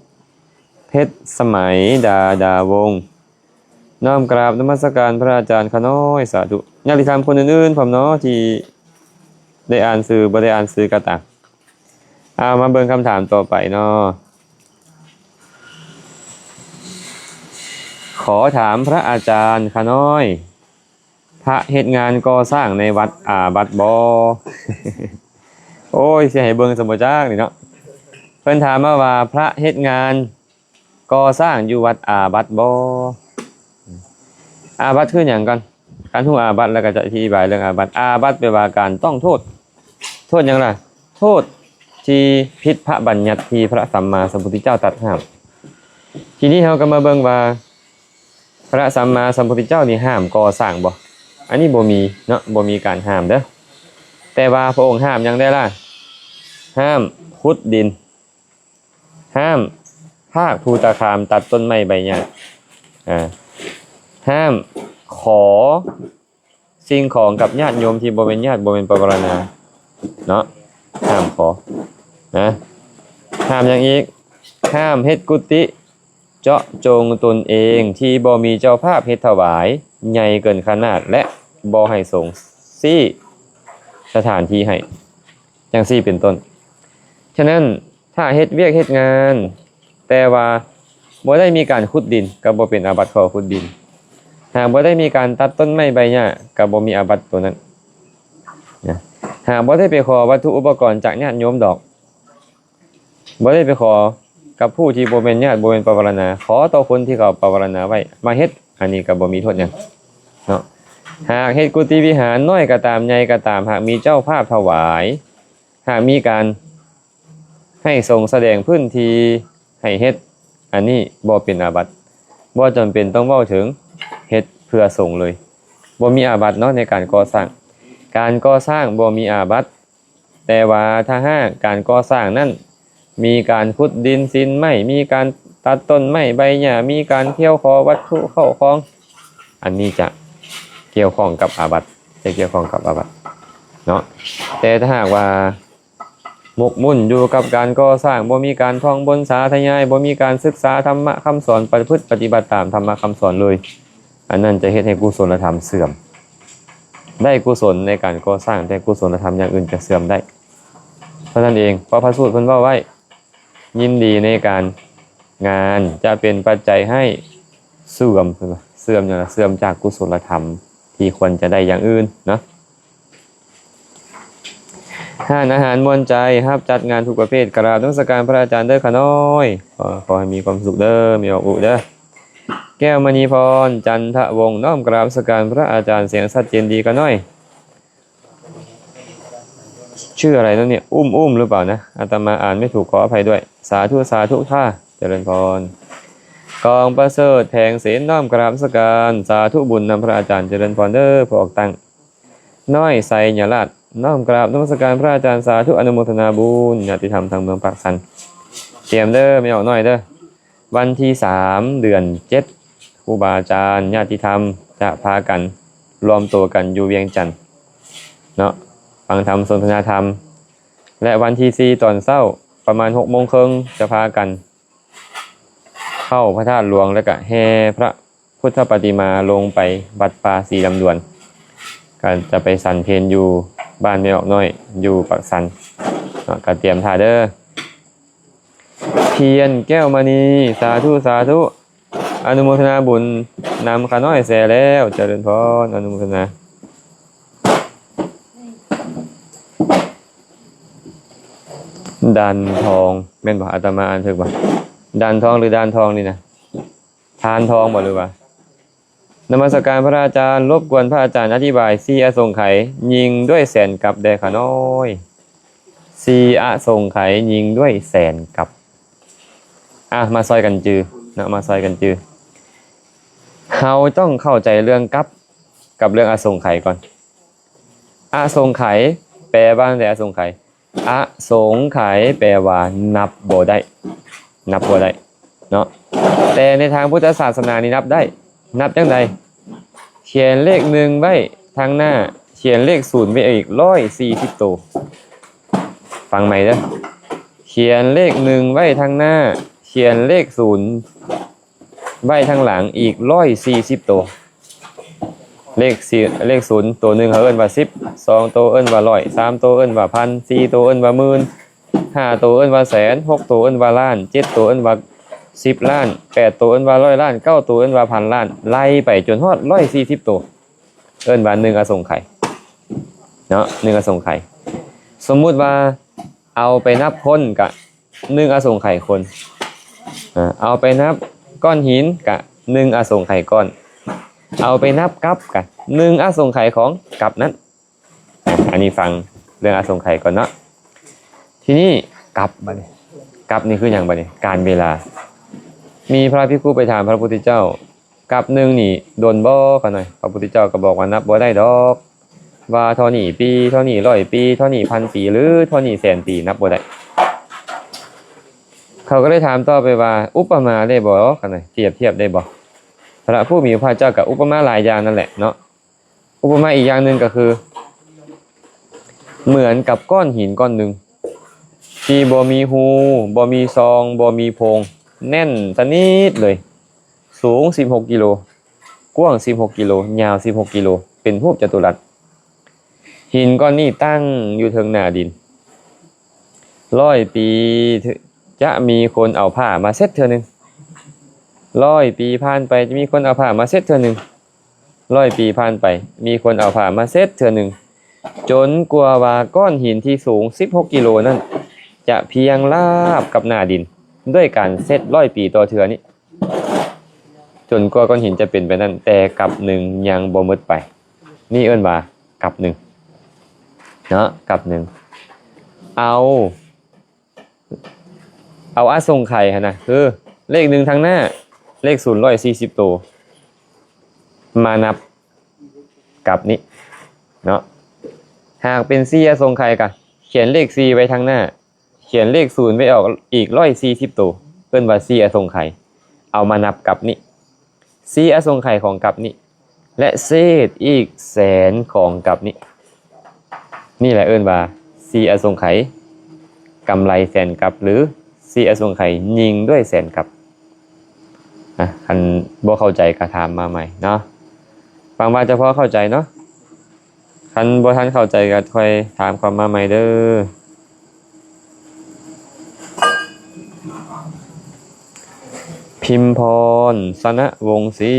Speaker 1: เพชรสมัยดาวงน้อมกราบนมัสการพระอาจารย์ขน้อยสาธุญาติธรรมคนอื่นๆผมเนาะที่ได้อ่านสื่อบ่ได้อ่านสื่อกระตักเอามาเบิ่งคำถามต่อไปเนาะขอถามพระอาจารย์ขน้อยพระเฮ็ดงานก่อสร้างในวัดอาบัติบ่ โอ้ยสิให้เบิ่งสมบ่จักนี่เนาะเพิ่นถามมาว่าพระเฮ็ดงานก่อสร้างอยู่วัดอาบัติบ่อาบัติคือหยังกันการทุอาบัติแล้วก็จะอธิบายเรื่องอาบัติแปลว่าการต้องโทษหยังล่ะโทษที่ผิดพระบัญญัติที่พระสัมมาสัมพุทธเจ้าตรัสห้ามทีนี้เราก็มาเบิ่งว่าพระสัมมาสัมพุทธเจ้านี่ห้ามก่อสร้างบ่อันนี้บ่มีเนาะบ่มีการห้ามเด้อแต่ว่าพระองค์ห้ามหยังได้ล่ะห้ามขุดดินห้ามภาคภูตคามตัดต้นไม้ใบหญ้าห้ามขอสิ่งของกับญาติโยมที่บ่เป็นญาติบ่เป็นปวารณาเนาะห้ามขอนะห้ามอย่างอีกห้ามเฮ็ดกุฏิเจาะจงตนเองที่บ่มีเจ้าภาพเฮ็ดถวายใหญ่เกินขนาดและบ่ให้สงฆ์ซี่สถานที่ให้จังซี่เป็นต้นฉะนั้นถ้าเฮ็ดเวียกเฮ็ดงานแต่ว่าบ่ได้มีการขุดดินก็บ่เป็นอาบัติข้อขุดดินหากบ่ได้มีการตัดต้นไม้ใบหญ้าก็บ่มีอาบัติตัวนั้นนะหากบ่ได้ไปขอวัตถุอุปกรณ์จากญาติโยมดอกบ่ได้ไปขอกับผู้ที่บ่เป็นญาติบ่เป็นปวารณาขอต่อคนที่เขาปวารณาไว้มาเฮ็ดอันนี้ก็บ่มีโทษหยังเนาะหากเฮ็ดกุฏิวิหารน้อยก็ตามใหญ่ก็ตามหากมีเจ้าภาพถวายหากมีการให้ทรงแสดงพื้นที่ให้เฮ็ดอันนี้บ่เป็นอาบัติบ่จำเป็นต้องเว้าถึงเฮ็ดเพื่อส่งเลยบ่มีอาบัติเนาะในการก่อสร้างบ่มีอาบัติแต่ว่าถ้าหากการก่อสร้างนั้นมีการขุดดินซินไม้มีการตัดต้นไม้ใบหญ้ามีการเที่ยวขอวัตถุเข้าของอันนี้จะเกี่ยวข้องกับอาบัติเนาะแต่ถ้าหากว่าหมกมุ่นอยู่กับการก่อสร้างบ่มีการท่องบนสาธยายบ่มีการศึกษาธรรมะคำสอนประพฤติปฏิบัติตามธรรมะคำสอนเลยอันนั้นจะเฮ็ดให้กุศลธรรมเสื่อมได้กุศลในการก่อสร้างแต่กุศลธรรมอย่างอื่นจะเสื่อมได้เพราะนั้นเองเพราะพระสูตรเพิ่นว่าไว้ยินดีในการงานจะเป็นปัจจัยให้เสื่อมอย่างเสื่อมจากกุศลธรรมที่ควรจะได้อย่างอื่นเนาะทานอาหารมวลใจครับจัดงานทุกประเภทกราบนมัสการพระอาจารย์เด้อค่ะน้อยขอให้มีความสุขเด้อมีความอุเด้อแก้วมณีพรจันทวงศ์น้อมกราบนมัสการพระอาจารย์เสียงชัดเจนดีค่ะน้อยชื่ออะไรนั่นเนี่ยอุ้มหรือเปล่านะอาตมาอ่านไม่ถูกขออภัยด้วยสาธุท่าเจริญพรกองประเสริฐแผงเสนน้อมกราบนมัสการสาธุบุญนำพระอาจารย์เจริญพรเด้อพอออกตั้งน้อยไสญาลาดน้อมกราบนมัสการพระอาจารย์สาธุอนุโมทนาบุญญาติธรรมทางเมืองปากสัน เตรียมเด้อไม่ออกน้อยเด้อวันที่3 เดือน 7ครูบาอาจารย์ญาติธรรมจะพากันรวมตัวกันอยู่เวียงจันทน์เนาะฟังธรรมสนทนาธรรมและวันที่4ตอนเช้าประมาณ6 โมงครึ่งจะพากันเข้าพระธาตุหลวงแล้วก็แห่พระพุทธปฏิมาลงไปวัดป่าศรีลำดวนก็จะไปสันเพลอยู่บ้านไม่ออกน้อยอยู่ปักสันก็เตรียมท่าเด้อเพียรแก้วมณีสาธุสาธุอนุโมทนาบุญนำขาน้อยแส่แล้วเจริญพรอนุโมทนาดันทองแม่นบ่อาตมาอ่านถูกบ่ดันทองหรือดานทองนี่นะทานทองบ่หรือว่านมัสการพระอาจารย์รบกวนพระอาจารย์อธิบายสีอสงไขยยิงด้วยแสนกับแด่ขาน้อยสีอสงไขยยิงด้วยแสนกับมาซอยกันจือนะมาซอยกันจือเราต้องเข้าใจเรื่องกับเรื่องอสงไขยก่อนอสงไขยแปลว่าแต่อสงไขยอสงไขยแปลว่านับบ่ได้นับบ่ได้เนาะแต่ในทางพุทธศาสนานี่นับได้นับจังไดเขียนเลข1ไว้ทางหน้าเขียนเลข0ไว้อีก140ตัวฟังใหม่เด้อเขียนเลข1ไว้ทางหน้าเขียนเลข0ไว้ทางหลังอีก140ตัวเลข0ตัวหนึ่งเขาเอิ้นว่า10 2ตัวเอิ้นว่า100 3ตัวเอิ้นว่าพัน4ตัวเอิ้นว่าหมื่น5ตัวเอิ้นว่าแสน6ตัวเอิ้นว่าล้าน7ตัวเอิ้นว่า10 ล้าน8ตัวเอิ้นว่า100 ล้าน9ตัวเอิ้นว่าพันล้านไล่ไปจนฮอด140ตัวเอิ้นว่า1อสงไขยเนาะ1อสงไขยสมมุติว่าเอาไปนับคนกะ1อสงไขยคนเอาไปนับก้อนหินกะ1อสงไขยก้อนเอาไปนับกับกะ1อสงไขยของกับนั้นอันนี้ฟังเรื่องอสงไขยก่อนเนาะทีนี้กับบัดนี้กับนี่คือหยังบัดนี้การเวลามีพระภิกษุไปถามพระพุทธเจ้ากับ1นี่โดนบ่กันหน่อยพระพุทธเจ้าก็บอกว่านับบ่ได้ดอกว่าเท่านี้ปีเท่านี้100 ปีเท่านี้1,000 ปีหรือเท่านี้แสนปีนับบ่ได้เขาก็เลยถามต่อไปว่าอุปมาได้บ่กันหน่อยเทียบได้บ่พระผู้มีพระเจ้ากับอุปมาหลายอย่างนั่นแหละเนาะอุปมาอีกอย่างนึงก็คือเหมือนกับก้อนหินก้อนนึงที่บ่มีหูบ่มีซองบ่มีโพรงแน่นสนิทเลยสูง16 กิโลกว้าง16 กิโลยาว16 กิโลเป็นรูปจัตุรัสหินก้อนนี้ตั้งอยู่เทิงหน้าดิน100 ปีจะมีคนเอาผ้ามาเซ็ตเทื่อนึง100 ปีผ่านไปจะมีคนเอาผ้ามาเซ็ตเทื่อนึง100 ปีผ่านไปมีคนเอาผ้ามาเซ็ตเทื่อนึงจนกว่าว่าก้อนหินที่สูง16 กิโลนั้นจะเพียงราบกับหน้าดินด้วยการเซ็ต100 ปีต่อเทื่อนี้จนกว่าก้อนหินจะเป็นไปนั้นแต่กับ1ยังบ่หมดไปนี่เอิ้นว่ากับ1เนาะกับ1เอาอสงไขยนะคือเลข1ทางหน้าเลข0 140ตัวมานับกับนี้เนาะหากเป็น4อสงไขยก็เขียนเลข4ไว้ทางหน้าเขียนเลข0ไว้ออกอีก140ตัวเอิ้นว่า4อสงไขยเอามานับกับนี้4อสงไขยของกับนี้และเศษอีกแสนของกับนี้นี่แหละเอิ้นว่า4อสงไขยกำไรแสนกับหรือ4อสงไขยยิงด้วยแสนกับคันบ่เข้าใจก็ถามมาใหม่เนาะฟังว่าจะพอเข้าใจเนาะคันบ่ทันเข้าใจก็ค่อยถามความมาใหม่เด้อพิมพรสนะวงศ์ศรี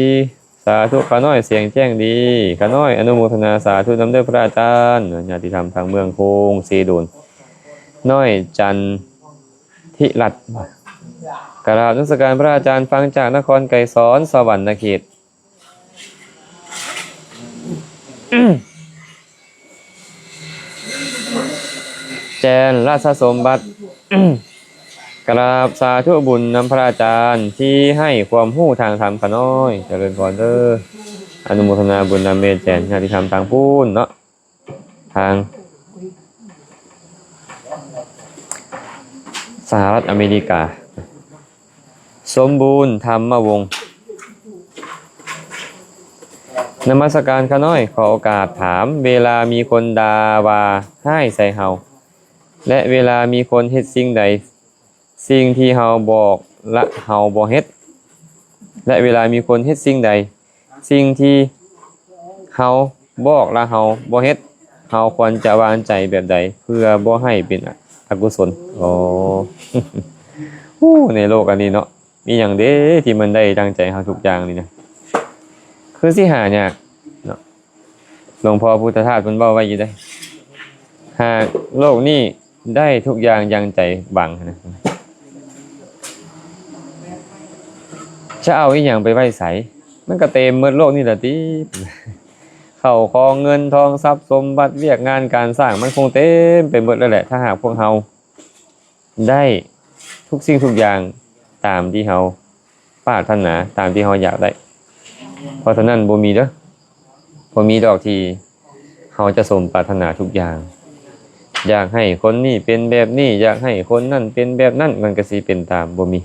Speaker 1: สาธุขาน้อยเสียงแจ้งดีขาน้อยอนุโมทนาสาธุนำเด้อพระอาจารย์ญาติธรรมทางเมืองโคงเสดูนน้อยจันทิรัตน์กราบนมัสการพระอาจารย์ฟังจากนครไกรสอนสวรรค์เขตแจนราชสมบัติกราบสาธุบุญนำพระอาจารย์ที่ให้ความรู้ทางธรรมขน้อยเจริญพรเด้ออนุโมทนาบุญนำเมตแจนญาติธรรมทางพูนเนาะทางสหรัฐอเมริกา สมบูรณ์ธรรมวงศ์นมัสการข้าน้อยขอโอกาสถามเวลามีคนด่าว่าให้ใส่เฮาและเวลามีคนเฮ็ดสิ่งใดสิ่งที่เฮาบอกละเฮาบ่เฮ็ดและเวลามีคนเฮ็ดสิ่งใดสิ่งที่เฮาบอกละเฮาบ่เฮ็ดเฮาควรจะวางใจแบบใดเพื่อบ่ให้เป็นอกุศลอ๋อ ในโลกอันนี้เนาะมีหยังเด้ที่มันได้ดังใจเฮาทุกอย่างนี่นะคือสิหายากเนาะหลวงพ่อพุทธทาสเพิ่นเว้าไว้อยู่ได้หากโลกนี้ได้ทุกอย่างยังใจบังนะจะเอาอีหยังไปไว้ไสมันก็เต็มหมดโลกนี่ล่ะติเข้าของเงินทองทรัพย์สมบัติเวียกงานการสร้างมันคงเต็มไปหมดแล้วแหละถ้าหากพวกเฮาได้ทุกสิ่งทุกอย่างตามที่เฮาปรารถนาตามที่เฮาอยากได้เพราะฉะนั้นบ่มีเด้อบ่มีดอกที่เฮาจะสมปรารถนาทุกอย่างอยากให้คนนี้เป็นแบบนี้อยากให้คนนั้นเป็นแบบนั้นมันก็สิเป็นตามบ่มี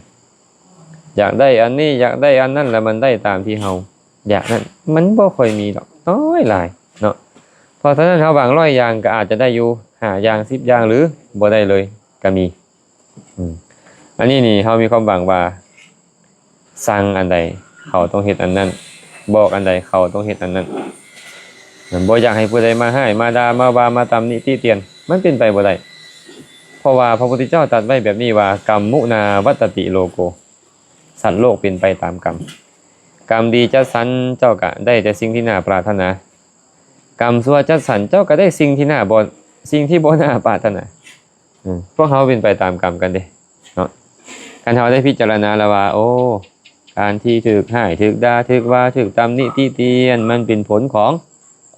Speaker 1: อยากได้อันนี้อยากได้อันนั้นแล้วมันได้ตามที่เฮาอยากนั้นมันบ่ค่อยมีดอกน้อยหลายเนาะเพราะฉะนั้นเฮาบางร้อยอย่างก็อาจจะได้อยู่5อย่าง10อย่างหรือบ่ได้เลยก็มีอันนี้นี่เฮามีความหวังว่าสั่งอันใดเขาต้องเฮ็ดอันนั้นบอกอันใดเขาต้องเฮ็ดอันนั้นบ่อยากให้ผู้ใดมาให้มาด่ามาว่ามาตำหนิติเตียนมันเป็นไปบ่ได้เพราะว่าพระพุทธเจ้าตรัสไว้แบบนี้ว่ากรรมมุนาวัตติโลโกสัตว์โลกเป็นไปตามกรรมกรรมดีจัดสรรเจ้าก็ได้แต่สิ่งที่น่าปรารถนากรรมชั่วจัดสรรเจ้าก็ได้สิ่งที่น่าบ่น่าปรารถนาพวกเฮาเป็นไปตามกรรมกันเด้เนาะการเฮาได้พิจารณาแล้วว่าโอ้การที่ถูกให้ถูกด่าถูกว่าถูกตำหนิติเตียนมันเป็นผลของ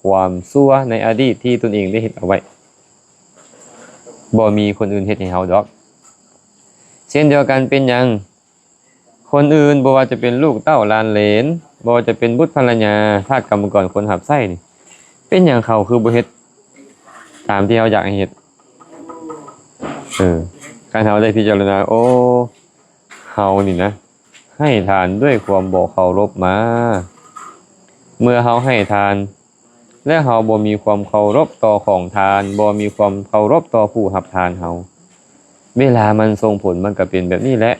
Speaker 1: ความชั่วในอดีตที่ตนเองได้เฮ็ดเอาไว้บ่มีคนอื่นเฮ็ดให้เฮาดอกเช่นเดียวกันเป็นหยังคนอื่นบ่ว่าจะเป็นลูกเต้าหลานเหลนบ่ว่าจะเป็นบุตรภรรยาทาสกรรมกรคนหับไส้นี่เป็นหยังเขาคือบ่เฮ็ดตามที่เฮาอยากให้เฮ็ดการเฮาได้พิจารณาโอ้เฮานี่นะให้ทานด้วยความบ่เคารพมาเมื่อเฮาให้ทานและเฮาบ่มีความเคารพต่อของทานบ่มีความเคารพต่อผู้รับทานเฮาเวลามันส่งผลมันก็เป็นแบบนี้แหละ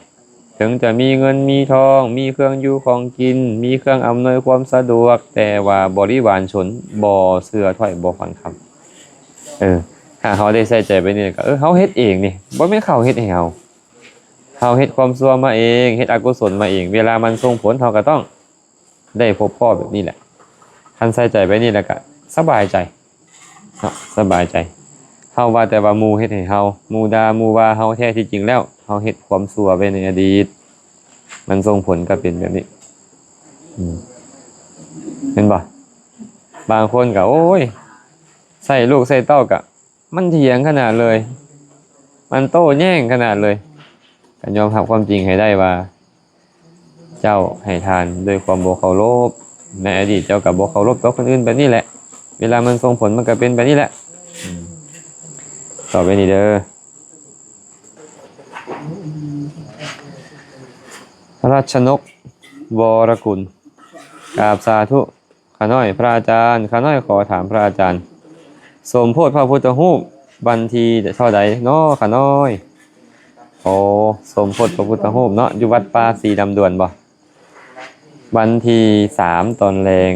Speaker 1: ถึงจะมีเงินมีทองมีเครื่องอยู่ของกินมีเครื่องอำนวยความสะดวกแต่ว่าบริวารชนบ่เชื่อถ้อยบ่ฟังคำถ้าเฮาได้ใส่ใจไปนี่ก็เฮาเฮ็ดเองนี่บ่แม่นเขาเฮ็ดให้เฮาเฮ็ดความชั่วมาเองเฮ็ดอกุศลมาเองเวลามันส่งผลเฮาก็ต้องได้พบพ่อแบบนี้แหละท่านใส่ใจไปนี่แล้วก็สบายใจเนาะสบายใจเฮาว่าแต่ว่าหมู่เฮ็ดให้เฮาหมู่ด่าหมู่ว่าเฮาแท้ที่จริงแล้วเฮาเฮ็ดความชั่วไว้ในอดีตมันส่งผลก็เป็นแบบนี้เห็นบ่บางคนก็โอ้ยใส่ลูกใส่เต้าก็มันเถียงขนาดเลยมันโต้แย้งขนาดเลยก็ยอมรับความจริงให้ได้ว่าเจ้าให้ทานด้วยความบ่เคารพในอดีตเจ้าก็บ่เคารพต่อคนอื่นแบบนี้แหละเวลามันส่งผลมันก็เป็นแบบนี้แหละต่อไปนี้เด้อราชนกวรกุลกราบสาธุข้าน้อยพระอาจารย์ข้าน้อยขอถามพระอาจารย์สมโพธิพระพุทธรูปวันที่เท่าใดเนาะข้าน้อยโอ้สมโพธิพระพุทธรูปเนาะอยู่วัดป่าสีดำดวนบ่วันที่3ตอนแรง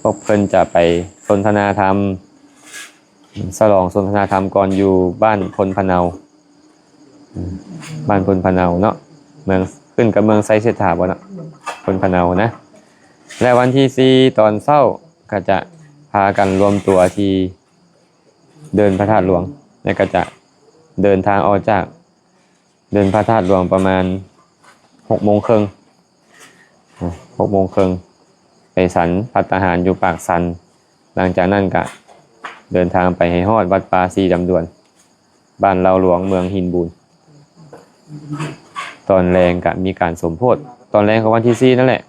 Speaker 1: พวกเพิ่นจะไปสนทนาธรรมฉลองสนทนาธรรมก่อนอยู่บ้านพลพะเนาบ้านพลพะเนาเนาะเมืองขึ้นกับเมืองไซเสถาบ่เนาะพลพะเนานะและวันที่4ตอนเช้าก็จะพากันรวมตัวที่เดินพระธาตุหลวงแล้วก็จะเดินทางออกจากเดินพระธาตุหลวงประมาณ6:30 ไปสันภัตตาหารอยู่ปากสันหลังจากนั้นก็เดินทางไปให้ฮอดวัดป่าสีดำดวนบ้านเราหลวงเมืองหินบูนตอนแรงก็มีการสมโพธิตอนแรงของวันที่4นั่นแหละ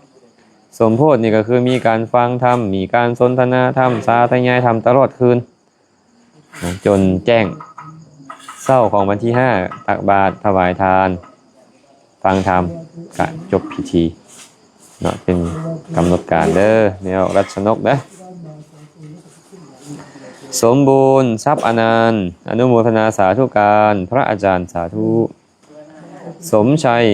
Speaker 1: สมโพธินี่ก็คือมีการฟังธรรมมีการสนทนาธรรมสาธยายธรรมตลอดคืนจนแจ้งเช้าของวันที่5ตักบาตรถวายทานฟังธรรม ก็จบพิธีเนาะเป็นกำหนดการเด้อแนวรัชนกเด้อสมบูรณ์ทรัพย์อนันต์อนุโมทนาสาธุการพระอาจารย์สาธุสมชัย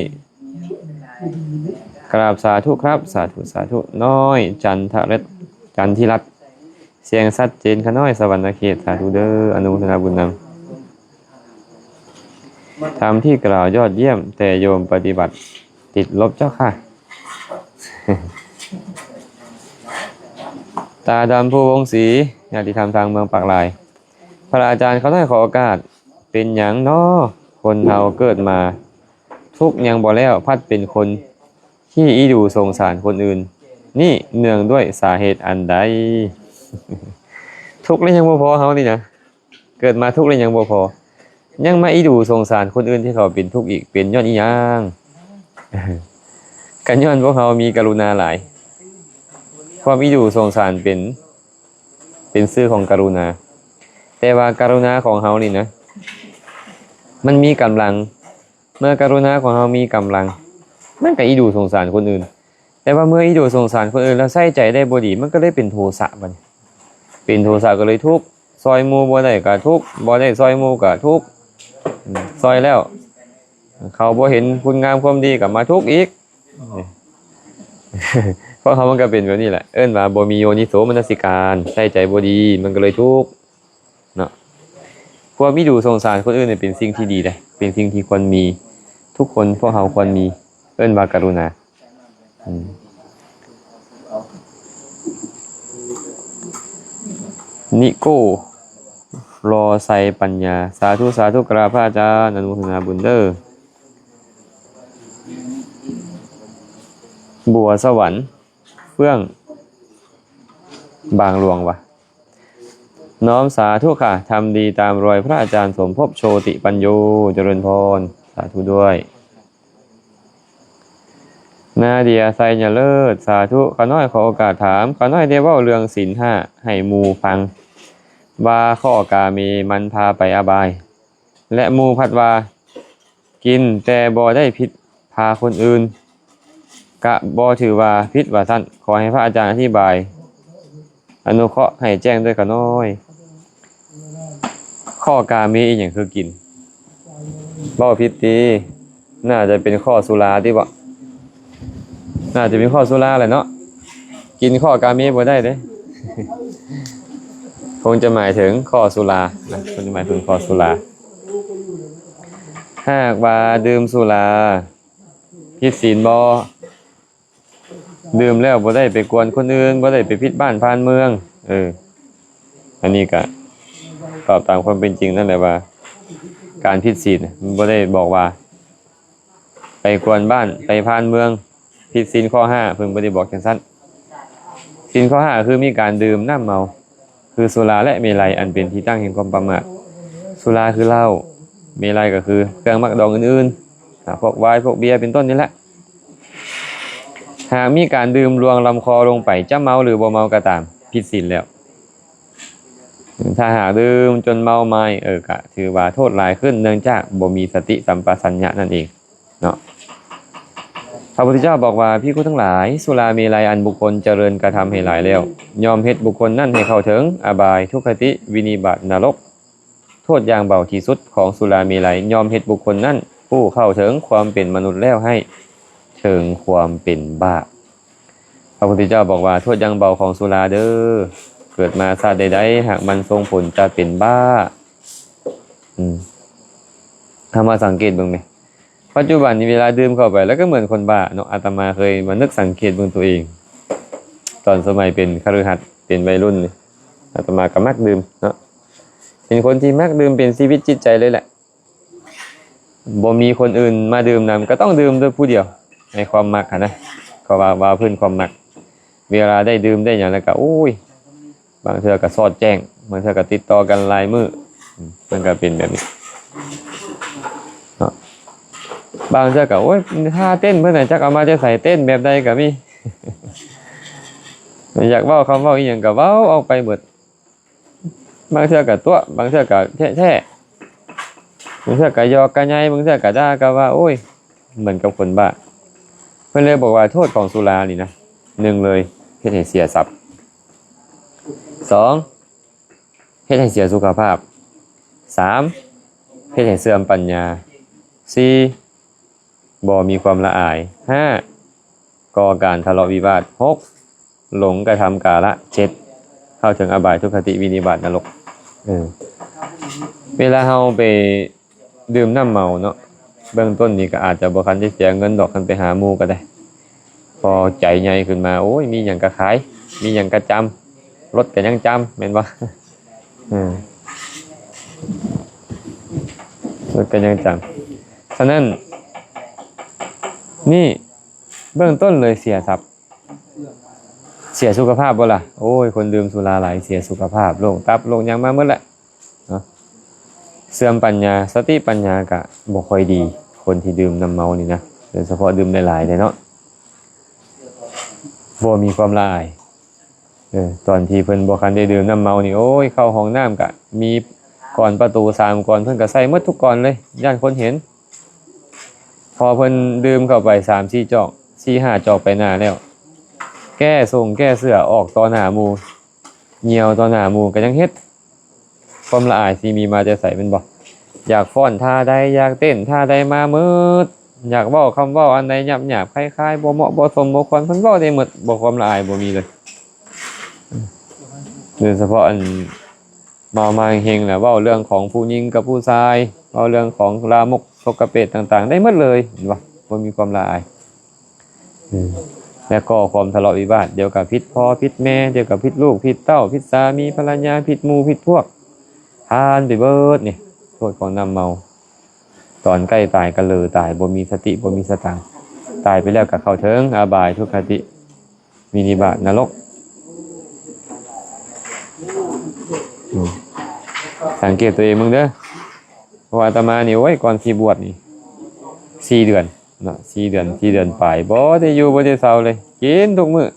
Speaker 1: กราบสาธุครับสาธุสาธุน้อยจันทิรัตน์เสียงชัดเจนขน้อยสวรรณเขตสาธุเด้ออนุโมทนาบุญนำทำที่กล่าวยอดเยี่ยมแต่โยมปฏิบัติติดลบเจ้าค่ะ ตาดำผู้วงศรีญาติธรรมทางเมืองปากลายพระอาจารย์เขาได้ขอโอกาสเป็นอย่างน้อคนเราเกิดมาทุกยังบ่แล้วพัดเป็นคนที่อีดูสงสารคนอื่นนี่เนื่องด้วยสาเหตุอันใด ทุกข์แล้วยังบ่พอเขานี่นะเกิดมาทุกข์แล้วยังบ่พอยังมาอีดูสงสารคนอื่นที่เขาเป็นทุกข์อีกเป็นย้อนอีหยัง กันย้อนพวกเขามีกรุณาหลายความอีดูสงสารเป็นชื่อของกรุณาแต่ว่าการุณาของเขานี่นะมันมีกำลังเมื่อกรุณาของเรามีกำลังมันก็อีดูสงสารคนอื่นแต่ว่าเมื่ออีดูสงสารคนอื่นแล้วใส่ใจได้บ่ดีมันก็เลยเป็นโทสะบัดเป็นโทสะก็เลยทุกข์ซอยหมู่บ่ได้ก็ทุกข์บ่ได้ซอยหมู่ก็ทุกข์ซอยแล้วเขาบ่เห็นคุณงามความดีก็มาทุกข์อีก เพราะเขามันก็เป็นแบบนี้แหละเอิ้นว่าบ่มีโยนิโสมนสิการใส่ใจบ่ดีมันก็เลยทุกข์เนาะความมีดูสงสารคนอื่นเนี่ยเป็นสิ่งที่ดีเลยเป็นสิ่งที่ควรมีทุกคนพวกเราควรมีเอิ้นว่ากรุณานิโก้รอไซปัญญาสาธุสาธุกราบพระอาจารย์อนุโมทนาบุญเด้อบัวสวรรค์เฟื่องบางหลวงวะน้อมสาธุค่ะทำดีตามรอยพระอาจารย์สมภพโชติปัญโยเจริญพรสาธุด้วยนาเดียไซญเลิศสาธุข้าน้อยขอโอกาสถามข้าน้อยได้เว้าเรื่องศีลห้าให้หมู่ฟังว่าข้อกาเมมันพาไปอบายและหมู่พัดว่ากินแต่บ่ได้พิษพาคนอื่นกะบ่ถือว่าพิษว่าท่านขอให้พระอาจารย์อธิบายอนุเคราะห์ให้แจ้งด้วยข้าน้อยข้อกาเมอีกอย่างคือกินเว้าพิษดีน่าจะเป็นข้อสุราที่บ่น่าจะเป็นข้อสุราแหละเนาะกินข้อกาเมบ่ได้เด้ คงจะหมายถึงข้อสุรานะคงจะหมายถึงข้อสุราหากว่าดื่มสุราผิดศีลบ่ดื่มแล้วบ่ได้ไปกวนคนอื่นบ่ได้ไปพิษบ้านพานเมืองอันนี้ก็ตอบตามความเป็นจริงนั่นแหละว่าการผิดศีลมันบ่ได้บอกว่าไปกวนบ้านไปพานเมืองผิดศีลข้อ5เพิ่นบ่ได้บอกจังซั่นศีลข้อ5คือมีการดื่มน้ำเมาคือสุราและเมลัยอันเป็นที่ตั้งแห่งความประมาทสุราคือเหล้าเมลัยก็คือเครื่องมักดองอื่นๆพวกไวน์พวกเบียร์เป็นต้นนี่แหละหากมีการดื่มลวงลำคอลงไปจะเมาหรือบ่เมาก็ตามผิดศีลแล้วถ้าหากดื่มจนเมาไม้ก็ถือว่าโทษหลายขึ้นเนื่องจากบ่มีสติสัมปชัญญะนั่นเองเนาะพระพุทธเจ้าบอกว่าภิกษุทั้งหลายสุราเมลัยอันบุคคลเจริญกระทำให้หลายแล้วยอมเฮ็ดบุคคลนั่นให้เข้าถึงอบายทุกขติวินิบาตนรกโทษอย่างเบาที่สุดของสุราเมลัยยอมเฮ็ดบุคคลนั่นผู้เข้าถึงความเป็นมนุษย์แล้วให้ถึงความเป็นบ้าพระพุทธเจ้าบอกว่าโทษอย่างเบาของสุราเด้อเกิดมาชาติใดๆหากมันส่งผลจะเป็นบ้าถ้ามาสังเกตเบิ่งไหมปัจจุบันนี้เวลาดื่มเข้าไปแล้วก็เหมือนคนบ้าเนาะอาตมาเคยมานึกสังเกตเบิ่งตัวเองตอนสมัยเป็นคฤหัสถ์เป็นวัยรุ่นอาตมาก็มักดื่มเนาะเป็นคนที่มักดื่มเป็นชีวิตจิตใจเลยแหละบ่มีคนอื่นมาดื่มนำก็ต้องดื่มด้วยผู้เดียวในความมักนะก็ว่าพื้นความมักเวลาได้ดื่มได้อย่างแล้วก็โอ้ยบางเทื่อก็สอดแจ้งบางเทื่อก็ติดต่อกันหลายมื้อมันก็เป็นแบบนี้บางเทื่อก็โอ้ยท่าเต้นเพิ่นน่ะจักเอามาจะใส่เต้นแบบใดก็มี อยากเว้าคำเว้าอีหยังก็เว้าออกไปหมดบางเทื่อก็ตัวบางเทื่อก็แท้ๆบางเทื่อก็หยอกก็ใหญ่บางเทื่อก็ด่าก็ว่าโอ้ยเหมือนกับคนบ้า เพิ่นเลยบอกว่าโทษของสุรานี่นะหนึ่งเลยเฮ็ดให้เสียทรัพย์สองเฮ็ดให้เสียสุขภาพสามเฮ็ดให้เสื่อมปัญญาสี่บ่มีความละอายห้าก่อการทะเลาะวิวาทหกหลงกระทำกาละเจ็ดเข้าถึงอบายทุกขติวินิบาตนรกเวลาเฮาไปดื่มน้ำเมาเนาะเบื้องต้นนี่ก็อาจจะบ่คันได้เสียเงินดอกคันไปหาหมู่ก็ได้พอใจใหญ่ขึ้นมาโอ้ยมีหยังก็ขายมีหยังก็จำรถก็ยังจำแม่นบ่รถก็ยังจำฉะนั้นนี่เบื้องต้นเลยเสียทรัพย์เสียสุขภาพบ่ล่ะโอ้ยคนดื่มสุราหลายเสียสุขภาพโรคตับโรคหยังมาหมดแหละเนาะเสื่อมปัญญาสติปัญญาก็บ่ค่อยดีคนที่ดื่มน้ำเมานี่นะโดยเฉพาะดื่มหลายๆเลยเนาะบ่มีความละอายตอนที่เพิ่นบ่คันได้ดื่มน้ำเมานี่โอ้ยเข้าห้องน้ำก็มีก่อนประตู3ก่อนเพิ่นก็ใส่หมดทุกก่อนเลยย่านคนเห็นพอเพิ่นดื่มเข้าไป3-4 จอก 4-5 จอกไปหน้าแล้วแก้ทรงแก้เสื้อออกต่อหน้าหมู่เหี่ยวต่อหน้าหมู่ก็ยังเฮ็ดความละอายสิมีมาจะใส่เป็นบ่อยากฟ้อนท่าใดอยากเต้นท่าใดมาหมดอยากเว้าคำเว้าอันใดหยาบๆคล้ายๆบ่เหมาะบ่สมบ่ควรเพิ่นเว้าได้หมดบ่ความละอายบ่มีเลยโดยเฉพาะอันเมามาเฮงแหละเว้าเรื่องของผู้หญิงกับผู้ชายเว้าเรื่องของลามกสกปรกต่างๆได้หมดเลยเห็นบ่บ่มีความละอายแล้วก็ความทะเลาะวิวาทเดี๋ยวกับพิษพ่อพิษแม่เดี๋ยวกับพิษลูกพิษเต้าพิษสามีภรรยาพิษหมู่พิษพวกทานไปเบิดนี่โทษของน้ำเมาตอนใกล้ตายก็เลยตายบ่มีสติบ่มีสตังค์ตายไปแล้วก็เข้าถึงอบายทุกขติวินิบาตนรกสังเกตตัวเองมึงเด้อเพราะอาตมานี่โอ้ยก่อนสิบวชนี่4 เดือนเนาะ4 เดือนปลายบ่ได้อยู่บ่ได้เศร้าเลยกินทุกมื้อ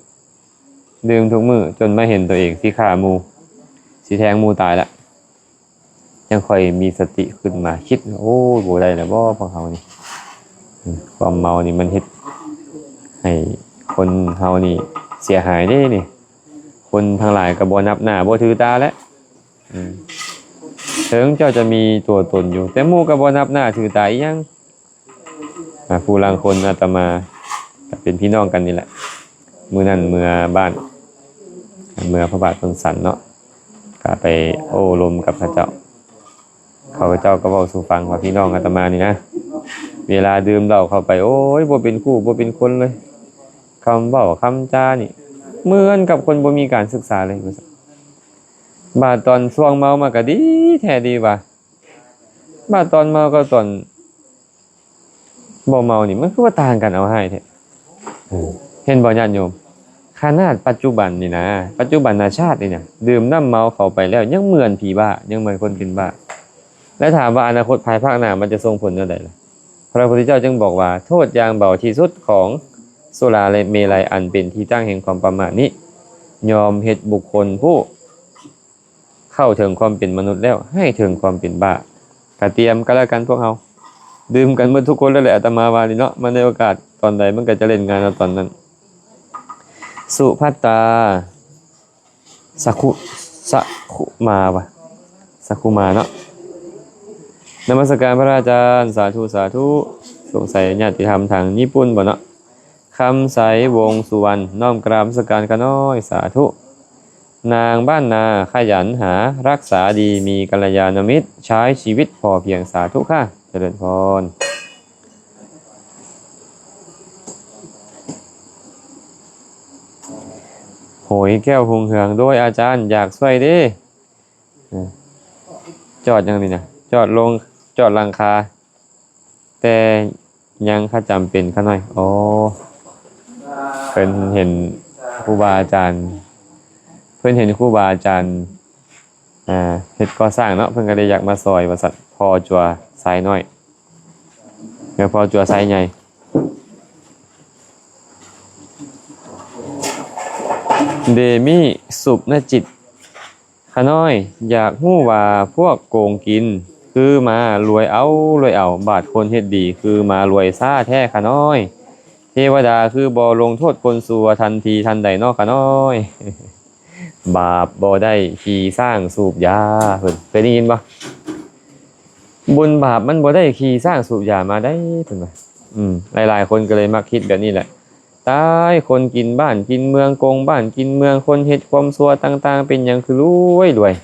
Speaker 1: ดื่มทุกมื้อจนมาเห็นตัวเองสิฆ่าหมู่สิแทงหมู่ตายละยังค่อยมีสติขึ้นมาคิดโอ้ยบ่ได้แล้วบ่พวกเฮานี่ความเมานี่มันเฮ็ดให้คนเฮานี่เสียหายเด้นี่คนทั้งหลายก็บ่นับหน้าบ่ถือตาแล้วถึงเจ้าจะมีตัวตนอยู่แต่หมู่ก็บ่นับหน้าถือตาอีหยังผู้ลางคนอาตมาก็เป็นพี่น้องกันนี่แหละมื้อนั้นเมื่อบ้านเมื่อพระบาทต้นสันเนาะก็ไปโอ้ลมกับพระเจ้าเขาเจ้าก็เว้าสู่ฟังว่าพี่น้องอาตมานี่นะเวลาดื่มเหล้าเข้าไปโอ้ยบ่เป็นคู่บ่เป็นคนเลยคำเว้าคำจานี่เหมือนกับคนบ่มีการศึกษาเลยบาดตอนช่วงเมามาก็ดีแท้ดีว่ะบาดตอนเมาก็ตอนบ่เมานี่มันคือว่าต่างกันเอาให้แท้เห็นบ่ญาติโยมขนาดปัจจุบันนี่นะปัจจุบันชาตินี่เนี่ยดื่มน้ำเมาเข้าไปแล้วยังเหมือนผีบ้ายังเหมือนคนเป็นบ้าแล้วถามว่าอนาคตภายภาคหน้ามันจะส่งผลจังไดล่ะพระพุทธเจ้าจึงบอกว่าโทษอย่างเบาที่สุดของสุราและเมลัยอันเป็นที่ตั้งแห่งความประมาทนี้ยอมเฮ็ดบุคคลผู้เข้าถึงความเป็นมนุษย์แล้วให้ถึงความเป็นบ้าก็เตรียมกันแล้วกันพวกเฮาดื่มกันหมดทุกคนแล้วแหละอาตมาว่านี่เนาะมันในโอกาสตอนใดมันก็จะเล่นงานเอาตอนนั้นสุภัตตาสักขุมาวะสักขุมาเนาะนมัสการพระอาจารย์สาธุสาธุสงสัยญาติธรรมทางญี่ปุ่นบ่เนาะคำใสวงสุวรรณน้อมกราบนมัสการกันน้อยสาธุนางบ้านนาขยันหารักษาดีมีกัลยาณมิตรใช้ชีวิตพอเพียงสาธุค่ะเจริญพรโหยแก้วหุงเหืองโดยอาจารย์อยากช่วยเด้จอดยังนี่นะจอดลงจอดหลังคาแต่ยังข้าจำเป็นข้าหน่อยโอ้เป็นเห็นครูบาอาจารย์เพิ่นเห็นครูบาอาจารย์เฮ็ดก่อสร้างเนาะเพิ่นก็เลยอยากมาซอยว่าซั่นพอจั่วทรายน้อยเดี๋ยวพอจั่วทรายใหญ่เดมี่สุบนจิตข้าน้อยอยากฮู้ว่าพวกโกงกินคือมารวยเอาบาดคนเฮ็ดดีคือมารวยซ่าแท้ข้าน้อย เทวดาคือบ่ลงโทษคนสัวทันทีทันใดเนาะค่ะน้อย บาปบ่ได้ขี่สร้างสูบยาเพิ่นเคยได้ยินบ่บุญบาปมันบ่ได้ขี่สร้างสูบยามาได้เพิ่นว่าหลายๆคนก็เลยมักคิดแบบนี้แหละตายคนกินบ้านกินเมืองโกงบ้านกินเมืองคนเฮ็ดความชั่วต่างๆเป็นหยังคือรวย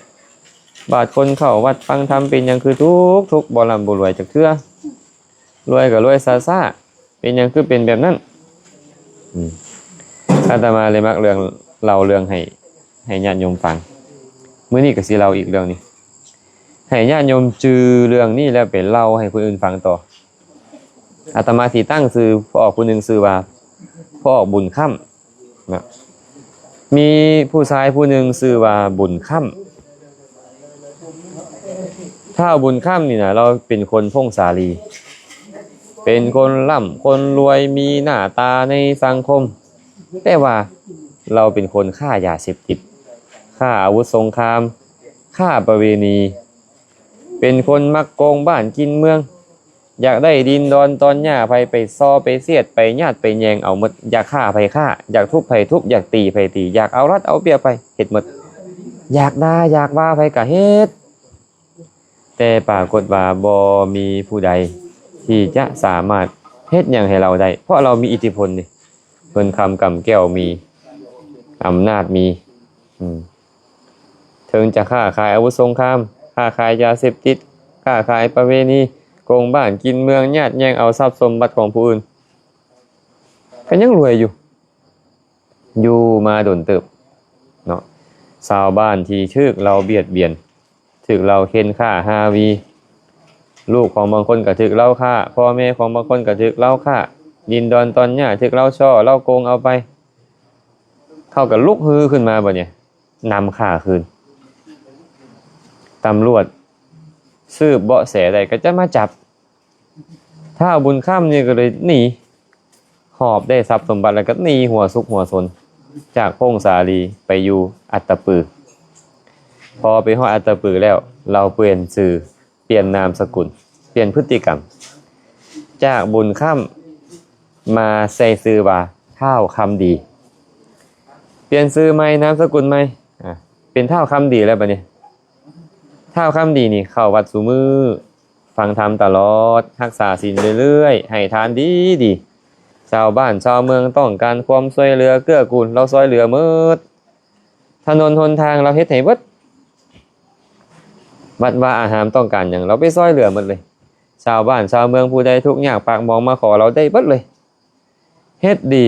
Speaker 1: บาดคนเข้าวัดฟังธรรมเป็นหยังคือทุกข์บ่ร่ำบ่รวยจักเทื่อรวยก็รวยซ่าๆเป็นหยังคือเป็นแบบนั้นอาตมาเลยมักเรื่องเล่าเรื่องให้ญาติโยมฟังมื้อนี้ก็สิเล่าอีกเรื่องนี้ให้ญาติโยมจือเรื่องนี้แล้วไปเล่าให้คนอื่นฟังต่ออาตมาสิตั้งชื่อพ่อออกผู้หนึงชื่อว่าพ่อออกบุญค่ำนะมีผู้ชายผู้หนึงชื่อว่าบุญค่ำถ้าบุญค่ำนี่นะเราเป็นคนพงสาลีเป็นคนร่ำคนรวยมีหน้าตาในสังคมแต่ว่าเราเป็นคนฆ่ายาเสพติดฆ่าอาวุธสงครามฆ่าประเวณีเป็นคนมักโกงบ้านกินเมืองอยากได้ดินดอนตอนหญ้าไปซอไปเสียดไปญาติไปแยงเอาหมดอยากฆ่าไปฆ่าอยากทุบไปทุบอยากตีไปตีอยากเอารัดเอาเปรียบไปเฮ็ดหมดอยากด่าอยากว่าไปก็เฮ็ดแต่ปรากฏว่าบ่มีผู้ใดที่จะสามารถเฮ็ดหยังให้เราได้เพราะเรามีอิทธิพลนี่เพิ่นคำกำแก้วมีอำนาจมีถึงจะค้าขายอาวุธสงครามค้าขายยาเสพติดค้าขายประเวณีโกงบ้านกินเมืองญาติแย่งเอาทรัพย์สมบัติของผู้อื่นก็ยังรวยอยู่มาโดนเติบเนาะชาวบ้านที่ถึกเราเบียดเบียนถึกเราเค้นฆ่าฮาวีลูกของบางคนก็ถึกเราฆ่าพ่อแม่ของบางคนก็ถึกเราฆ่าดินดอนตอนหญ้าถึกเราช่อเราโกงเอาไปเข้ากับลุกฮือขึ้นมาบ่เนี่ยนำฆ่าคืนตำรวจสืบเบาะแสใดก็จะมาจับถ้าบุญค่ำนี่ก็เลยหนีหอบได้ทรัพย์สมบัติแล้วก็หนีหัวซุกหัวซนจากพงสาลีไปอยู่อัตตปือพอไปฮอดอัตตปือแล้วเราเปลี่ยนชื่อเปลี่ยนนามสกุลเปลี่ยนพฤติกรรมจากบุญค่ำมาใส่ชื่อว่าเท่าคำดีเปลี่ยนชื่อใหม่นามสกุลใหม่เป็นเท่าคำดีแล้วบัดนี้เท่าคำดีนี่เข้าวัดซุมื้อฟังธรรมตลอดรักษาศีลเรื่อยๆให้ทานดีชาวบ้านชาวเมืองต้องการความช่วยเหลือเกื้อกูลเราช่วยเหลือหมดถนนหนทางเราเฮ็ดให้เบิดวัดว่าอาหารต้องการหยังเราไปช่วยเหลือหมดเลยชาวบ้านชาวเมืองผู้ใดทุกข์ยากปากหมองมาขอเราได้เบิดเลยเฮ็ดดี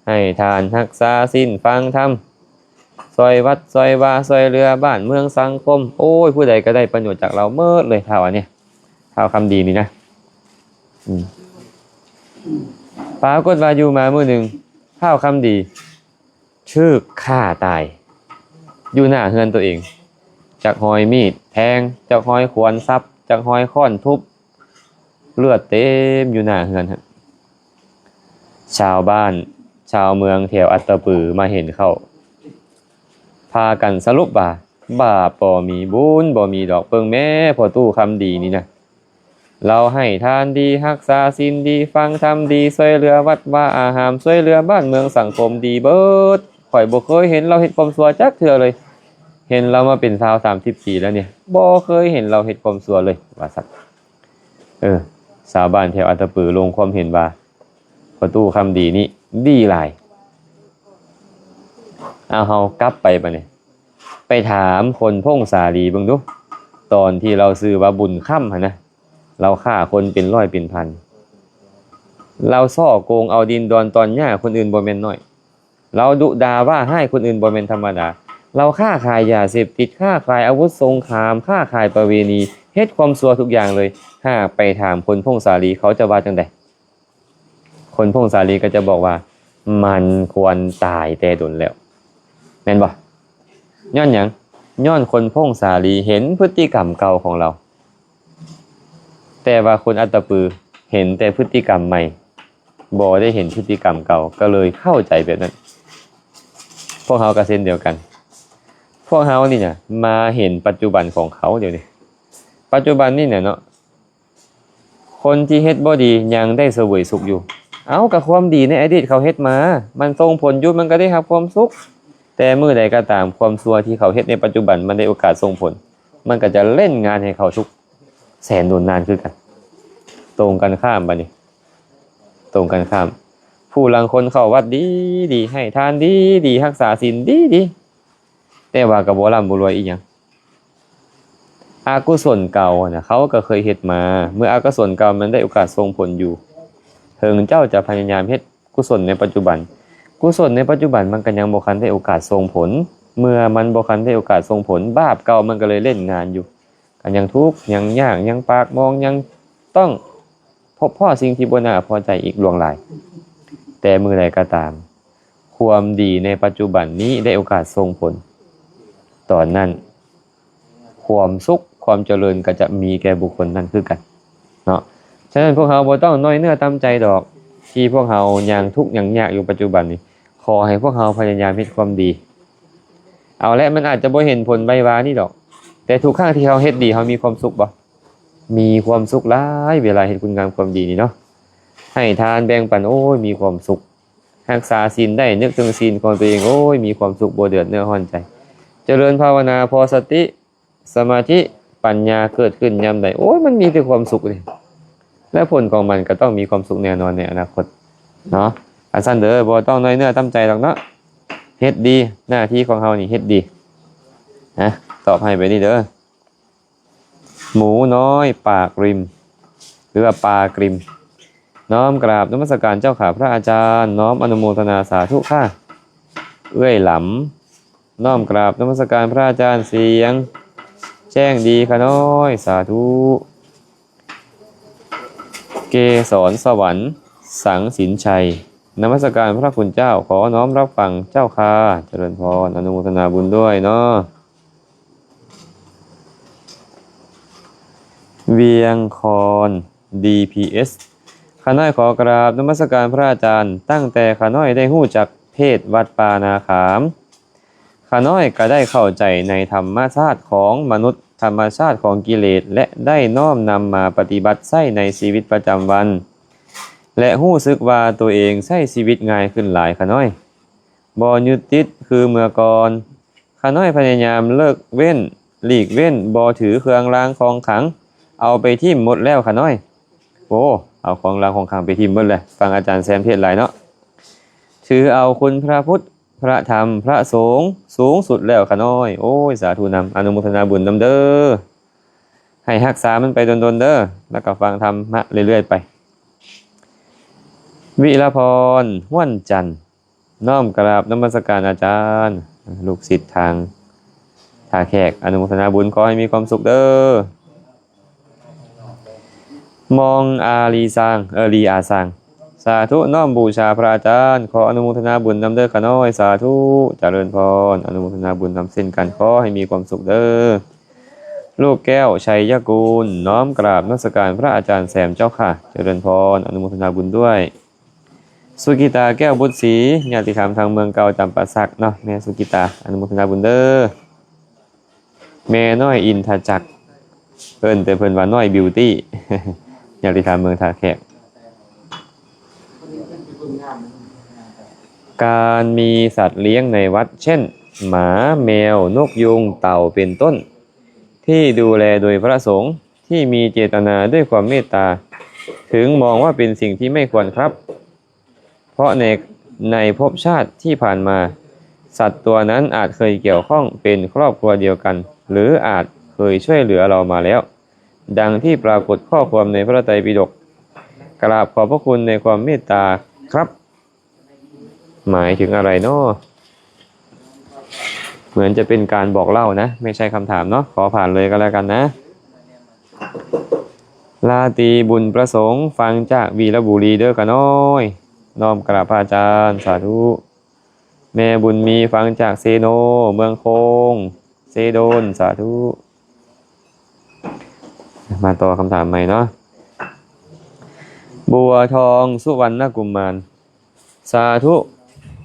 Speaker 1: ให้ทานรักษาศีลฟังธรรมซอยวัดซอยวาซอยเรือบ้านเมืองสังคมโอ้ยผู้ใดก็ได้ประโยชน์จากเราเมิดเลยเท่าอันนี้เท่าคำดีนี่นะปรากฏว่าอยู่มามื้อหนึ่งเท่าคำดีชื่อฆ่าตายอยู่หน้าเฮือนตัวเองจากหอยมีดแทงจากหอยขวานซับจากหอยค้อนทุบเลือดเต็มอยู่หน้าเฮือนฮะชาวบ้านชาวเมืองแถวอัตตปือมาเห็นเข้าพากันสรุปว่าบาปบ่มีบุญบ่มีดอกเปิงแม่พอตู้คำดีนี่นะเราให้ทานดีรักษาศีลดีฟังธรรมดีช่วยเหลือวัดว่าอาหารช่วยเหลือบ้านเมืองสังคมดีเบิดข่อยบ่เคยเห็นเราเฮ็ดความชั่วจักเทื่อเลยเห็นเรามาเป็นชาว30ปีแล้วเนี่ยบ่เคยเห็นเราเฮ็ดความชั่วเลยว่าสัตว์ชาวบ้านแถวอัตตปือลงความเห็นว่าพอตู้คำดีนี่ดีหลายเอาเฮากลับไปบัดนี้ไปถามคนพงสาลีเบิ่งดูตอนที่เราซื้อว่าบุญค่ำหั่นนะเราฆ่าคนเป็นร้อยเป็นพันเราซ่อโกงเอาดินดอนตอนหญ้าคนอื่นบ่แม่นน้อยเราดุด่าว่าให้คนอื่นบ่แม่นธรรมดาเราฆ่าขายยาเสพติดฆ่าขายอาวุธสงครามฆ่าขายประเวณีเฮ็ดความชั่วทุกอย่างเลยถ้าไปถามคนพงสาลีเขาจะว่าจังได๋คนพงสาลีก็จะบอกว่ามันควรตายแต่ดนแล้วแม่นบ่ย้อนหยังย้อนคนพงสาลีเห็นพฤติกรรมเก่าของเราแต่ว่าคนอัตตปือเห็นแต่พฤติกรรมใหม่บ่ได้เห็นพฤติกรรมเก่าก็เลยเข้าใจแบบนั้นพวกเฮาก็เช่นเดียวกันพวกเฮานี่เนี่ยมาเห็นปัจจุบันของเขาเดี๋ยวนี้ปัจจุบันนี่เนี่ยเนาะคนที่เฮ็ดบ่ดียังได้เสวยสุขอยู่ เอากับความดีในอดีตเขาเฮ็ดมามันส่งผลอยู่มันก็ได้รับความสุขแต่มื้อใดก็ตามความชั่วที่เขาเฮ็ดในปัจจุบันมันได้โอกาสส่งผลมันก็จะเล่นงานให้เขาทุกแสนโดนนานคือกันตรงกันข้ามบัดนี้ตรงกันข้ามผู้ลางคนเข้าวัดดีดีให้ทานดีดีรักษาศีลดีดีแต่ว่าก็บ่ร่ำบ่รวยอีหยังอกุศลเก่าน่ะเขาก็เคยเฮ็ดมาเมื่ออกุศลเก่ามันได้โอกาสส่งผลอยู่เพิ่งเจ้าจะพยายามเฮ็ดกุศลในปัจจุบันกุศลในปัจจุบันมันก็ยังบ่คันได้โอกาสส่งผลเมื่อมันบ่คันได้โอกาสส่งผลบาปเก่ามันก็เลยเล่นงานอยู่ก็ยังทุกข์ยังยากยังปากมองยังต้องพบพ่อสิ่งที่บ่น่าพอใจอีกล่วงหลายแต่มื้อใดก็ตามความดีในปัจจุบันนี้ได้โอกาสส่งผลตอนนั้นความสุขความเจริญก็จะมีแก่บุคคลนั้นคือกันเนาะฉะนั้นพวกเราบ่ต้องน้อยเนื้อตามใจดอกที่พวกเรายังทุกข์ยังยากอยู่ปัจจุบันนี้ขอให้พวกเราพยายามเฮ็ดความดีเอาละมันอาจจะบ่เห็นผลไววานี่ดอกแต่ทุกครั้งที่เราเฮ็ดดีเรามีความสุขบ่มีความสุขหลายเวลาเฮ็ดคุณงามความดีนี่เนาะให้ทานแบ่งปันโอ้ยมีความสุขรักษาศีลได้นึกถึงศีลของตัวเองโอ้ยมีความสุขบ่เดือดเนื้อร้อนใจเจริญภาวนาพอสติสมาธิปัญญาเกิดขึ้นยามใดโอ้ยมันมีแต่ความสุขเลยและผลของมันก็ต้องมีความสุขแน่นอนในอนาคตเนาะอันสั้นเด้อบ่ต้องน้อยเนื้อตั้มใจหรอกเนาะเฮ็ดดีหน้าที่ของเฮานี่เฮ็ดดีนะตอบให้ไปนี่เด้อหมูน้อยปากริมหรือว่าปลากริมน้อมกราบนมัสการเจ้าข้าพระอาจารย์น้อมอนุโมทนาสาธุค่ะเอื้อยหลำน้อมกราบนมัสการพระอาจารย์เสียงแจ้งดีค่ะน้อยสาธุเกศรสวรรค์สังสินชัยนมัสการพระคุณเจ้าขอน้อมรับฟังเจ้าค่ะเจริญพรอนุโมทนาบุญด้วยเนาะเวียงคอน DPS ข้าน้อยขอกราบนมัสการพระอาจารย์ตั้งแต่ข้าน้อยได้ฮู้จักเทศวัดป่านาขามข้าน้อยก็ได้เข้าใจในธรรมชาติของมนุษย์ธรรมชาติของกิเลสและได้น้อมนำมาปฏิบัติใช้ในชีวิตประจำวันและรู้สึกว่าตัวเองใช้ชีวิตง่ายขึ้นหลายข้าน้อยบ่ยึดติดคือเมื่อก่อนข้าน้อยพยายามเลิกเว้นหลีกเว้นบ่ถือเครื่องรางของขลังเอาไปทิ่มหมดแล้วข้าน้อยโอ้เอาของรางของขลังไปทิ่มหมดเลยฟังอาจารย์แซมเทศหลายเนาะถือเอาคุณพระพุทธพระธรรมพระสงฆ์สูงสุดแล้วข้าน้อยโอ้ยสาธุนำอนุโมทนาบุญนำเด้อให้รักษามันไปดนๆเด้อแล้วก็ฟังธรรมะเรื่อยๆไปวิรพรห้วนจันทร์น้อมกราบนมัสการอาจารย์ลูกศิษย์ทางท่าแขกอนุโมทนาบุญขอให้มีความสุขเด้อมองอาลีซางลีอาซางสาธุน้อมบูชาพระอาจารย์ขออนุโมทนาบุญนำเด้อข้าน้อยสาธุเจริญพรอนุโมทนาบุญนำเส้นกันขอให้มีความสุขเด้อลูกแก้วชัยกูลน้อมกราบนมัสการพระอาจารย์แซมเจ้าค่ะเจริญพรอนุโมทนาบุญด้วยสุกิตาแก้วบุตรศรีญาติธรรมทางเมืองเก่าจำปาสักเนาะแม่สุกิตาอนุโมทนาบุญเด้อแม่น้อยอินทจักรเพิ่นแต่เพิ่นว่าน้อยบิวตี้ญาติธรรมเมืองท่าแขกการมีสัตว์เลี้ยงในวัดเช่นหมาแมวนกยุงเต่าเป็นต้นที่ดูแลโดยพระสงฆ์ที่มีเจตนาด้วยความเมตตาถึงมองว่าเป็นสิ่งที่ไม่ควรครับเพราะในภพชาติที่ผ่านมาสัตว์ตัวนั้นอาจเคยเกี่ยวข้องเป็นครอบครัวเดียวกันหรืออาจเคยช่วยเหลือเรามาแล้วดังที่ปรากฏข้อความในพระไตรปิฎกกราบขอบพระคุณในความเมตตาครับหมายถึงอะไรเนาะเหมือนจะเป็นการบอกเล่านะไม่ใช่คำถามเนาะขอผ่านเลยก็แล้วกันนะลาตีบุญประสงค์ฟังจากวีรบุรีเด้อกันน้อยน้อมกราบพระอาจารย์สาธุแม่บุญมีฟังจากเซโนเมืองโคงเซโดนสาธุมาต่อคำถามใหม่เนาะบัวทองสุวรรณกุมารสาธุ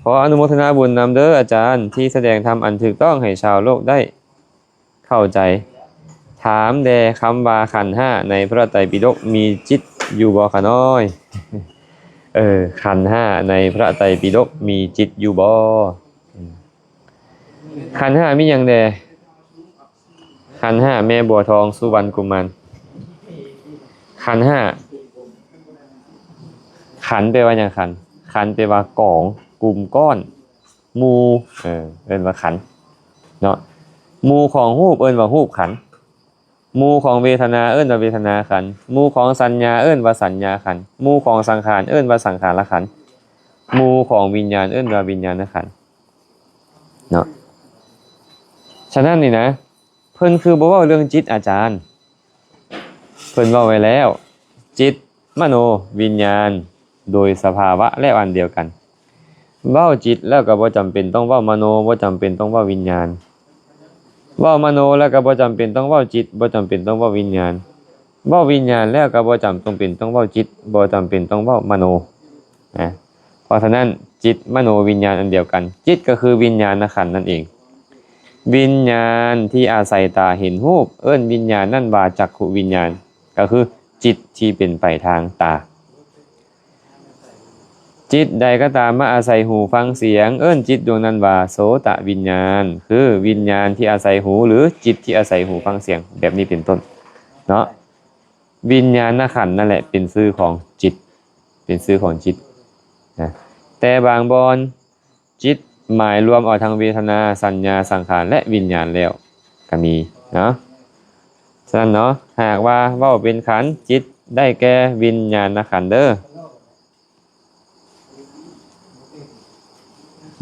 Speaker 1: ขออนุโมทนาบุญนำเด้ออาจารย์ที่แสดงธรรมอันถูกต้องให้ชาวโลกได้เข้าใจถามแด่คำว่าขันธ์ห้าในพระไตรปิฎกมีจิตอยู่บ่คะน้อย ขันธ์ห้าในพระไตรปิฎกมีจิตอยู่บ่ขันธ์ห้ามีหยังแดขันธ์ห้าแม่บัวทองสุวรรณกุมารขันธ์ห้าขันธ์แปลว่าหยังขันธ์ขันธ์แปลว่ากองกลุ่มก้อนหมู่เอิ้นว่าขันธ์เนาะหมู่ของรูปเอิ้นว่ารูปขันธ์หมู่ของเวทนาเอิ้นว่าเวทนาขันธ์หมู่ของสัญญาเอิ้นว่าสัญญาขันธ์หมู่ของสังขารเอิ้นว่าสังขารขันธ์หมู่ของวิญญาณเอิ้นว่าวิญญาณขันธ์เนาะฉะนั้นนี่นะเพิ่นคือบ่เว้าเรื่องจิตอาจารย์เพิ่นเว้าไว้แล้วจิตมโนวิญญาณโดยสภาวะและอันเดียวกันเว้าจิตแล้วก็บ่จำเป็นต้องเว้ามโนบ่จำเป็นต้องเว้าวิญญาณเว้ามโนแล้วก็บ่จำเป็นต้องเว้าจิตบ่จำเป็นต้องเว้าวิญญาณเว้าวิญญาณแล้วก็บ่จำต้องเป็นต้องเว้าจิตบ่จำเป็นต้องเว้ามโนนะเพราะฉะนั้นจิตมโนวิญญาณอันเดียวกันจิตก็คือวิญญาณขันธ์นั่นเองวิญญาณที่อาศัยตาเห็นรูปเอิ้นวิญญาณนั่นว่าจักขุวิญญาณก็คือจิตที่เป็นไปทางตาจิตใดก็ตามมาอาศัยหูฟังเสียงเอิ้นจิตดวงนั้นว่าโสตวิญญาณคือวิญญาณที่อาศัยหูหรือจิตที่อาศัยหูฟังเสียงแบบนี้เป็นต้นเนาะวิญญาณขันธ์นั่นแหละเป็นชื่อของจิตเป็นชื่อของจิตนะแต่บางบอนจิตหมายรวมออกทางเวทนาสัญญาสังขารและวิญญาณแล้วก็มีเนาะฉะนั้นเนาะหากว่าเว้าเป็นขันธ์จิตได้แก่วิญญาณขันธ์เด้อ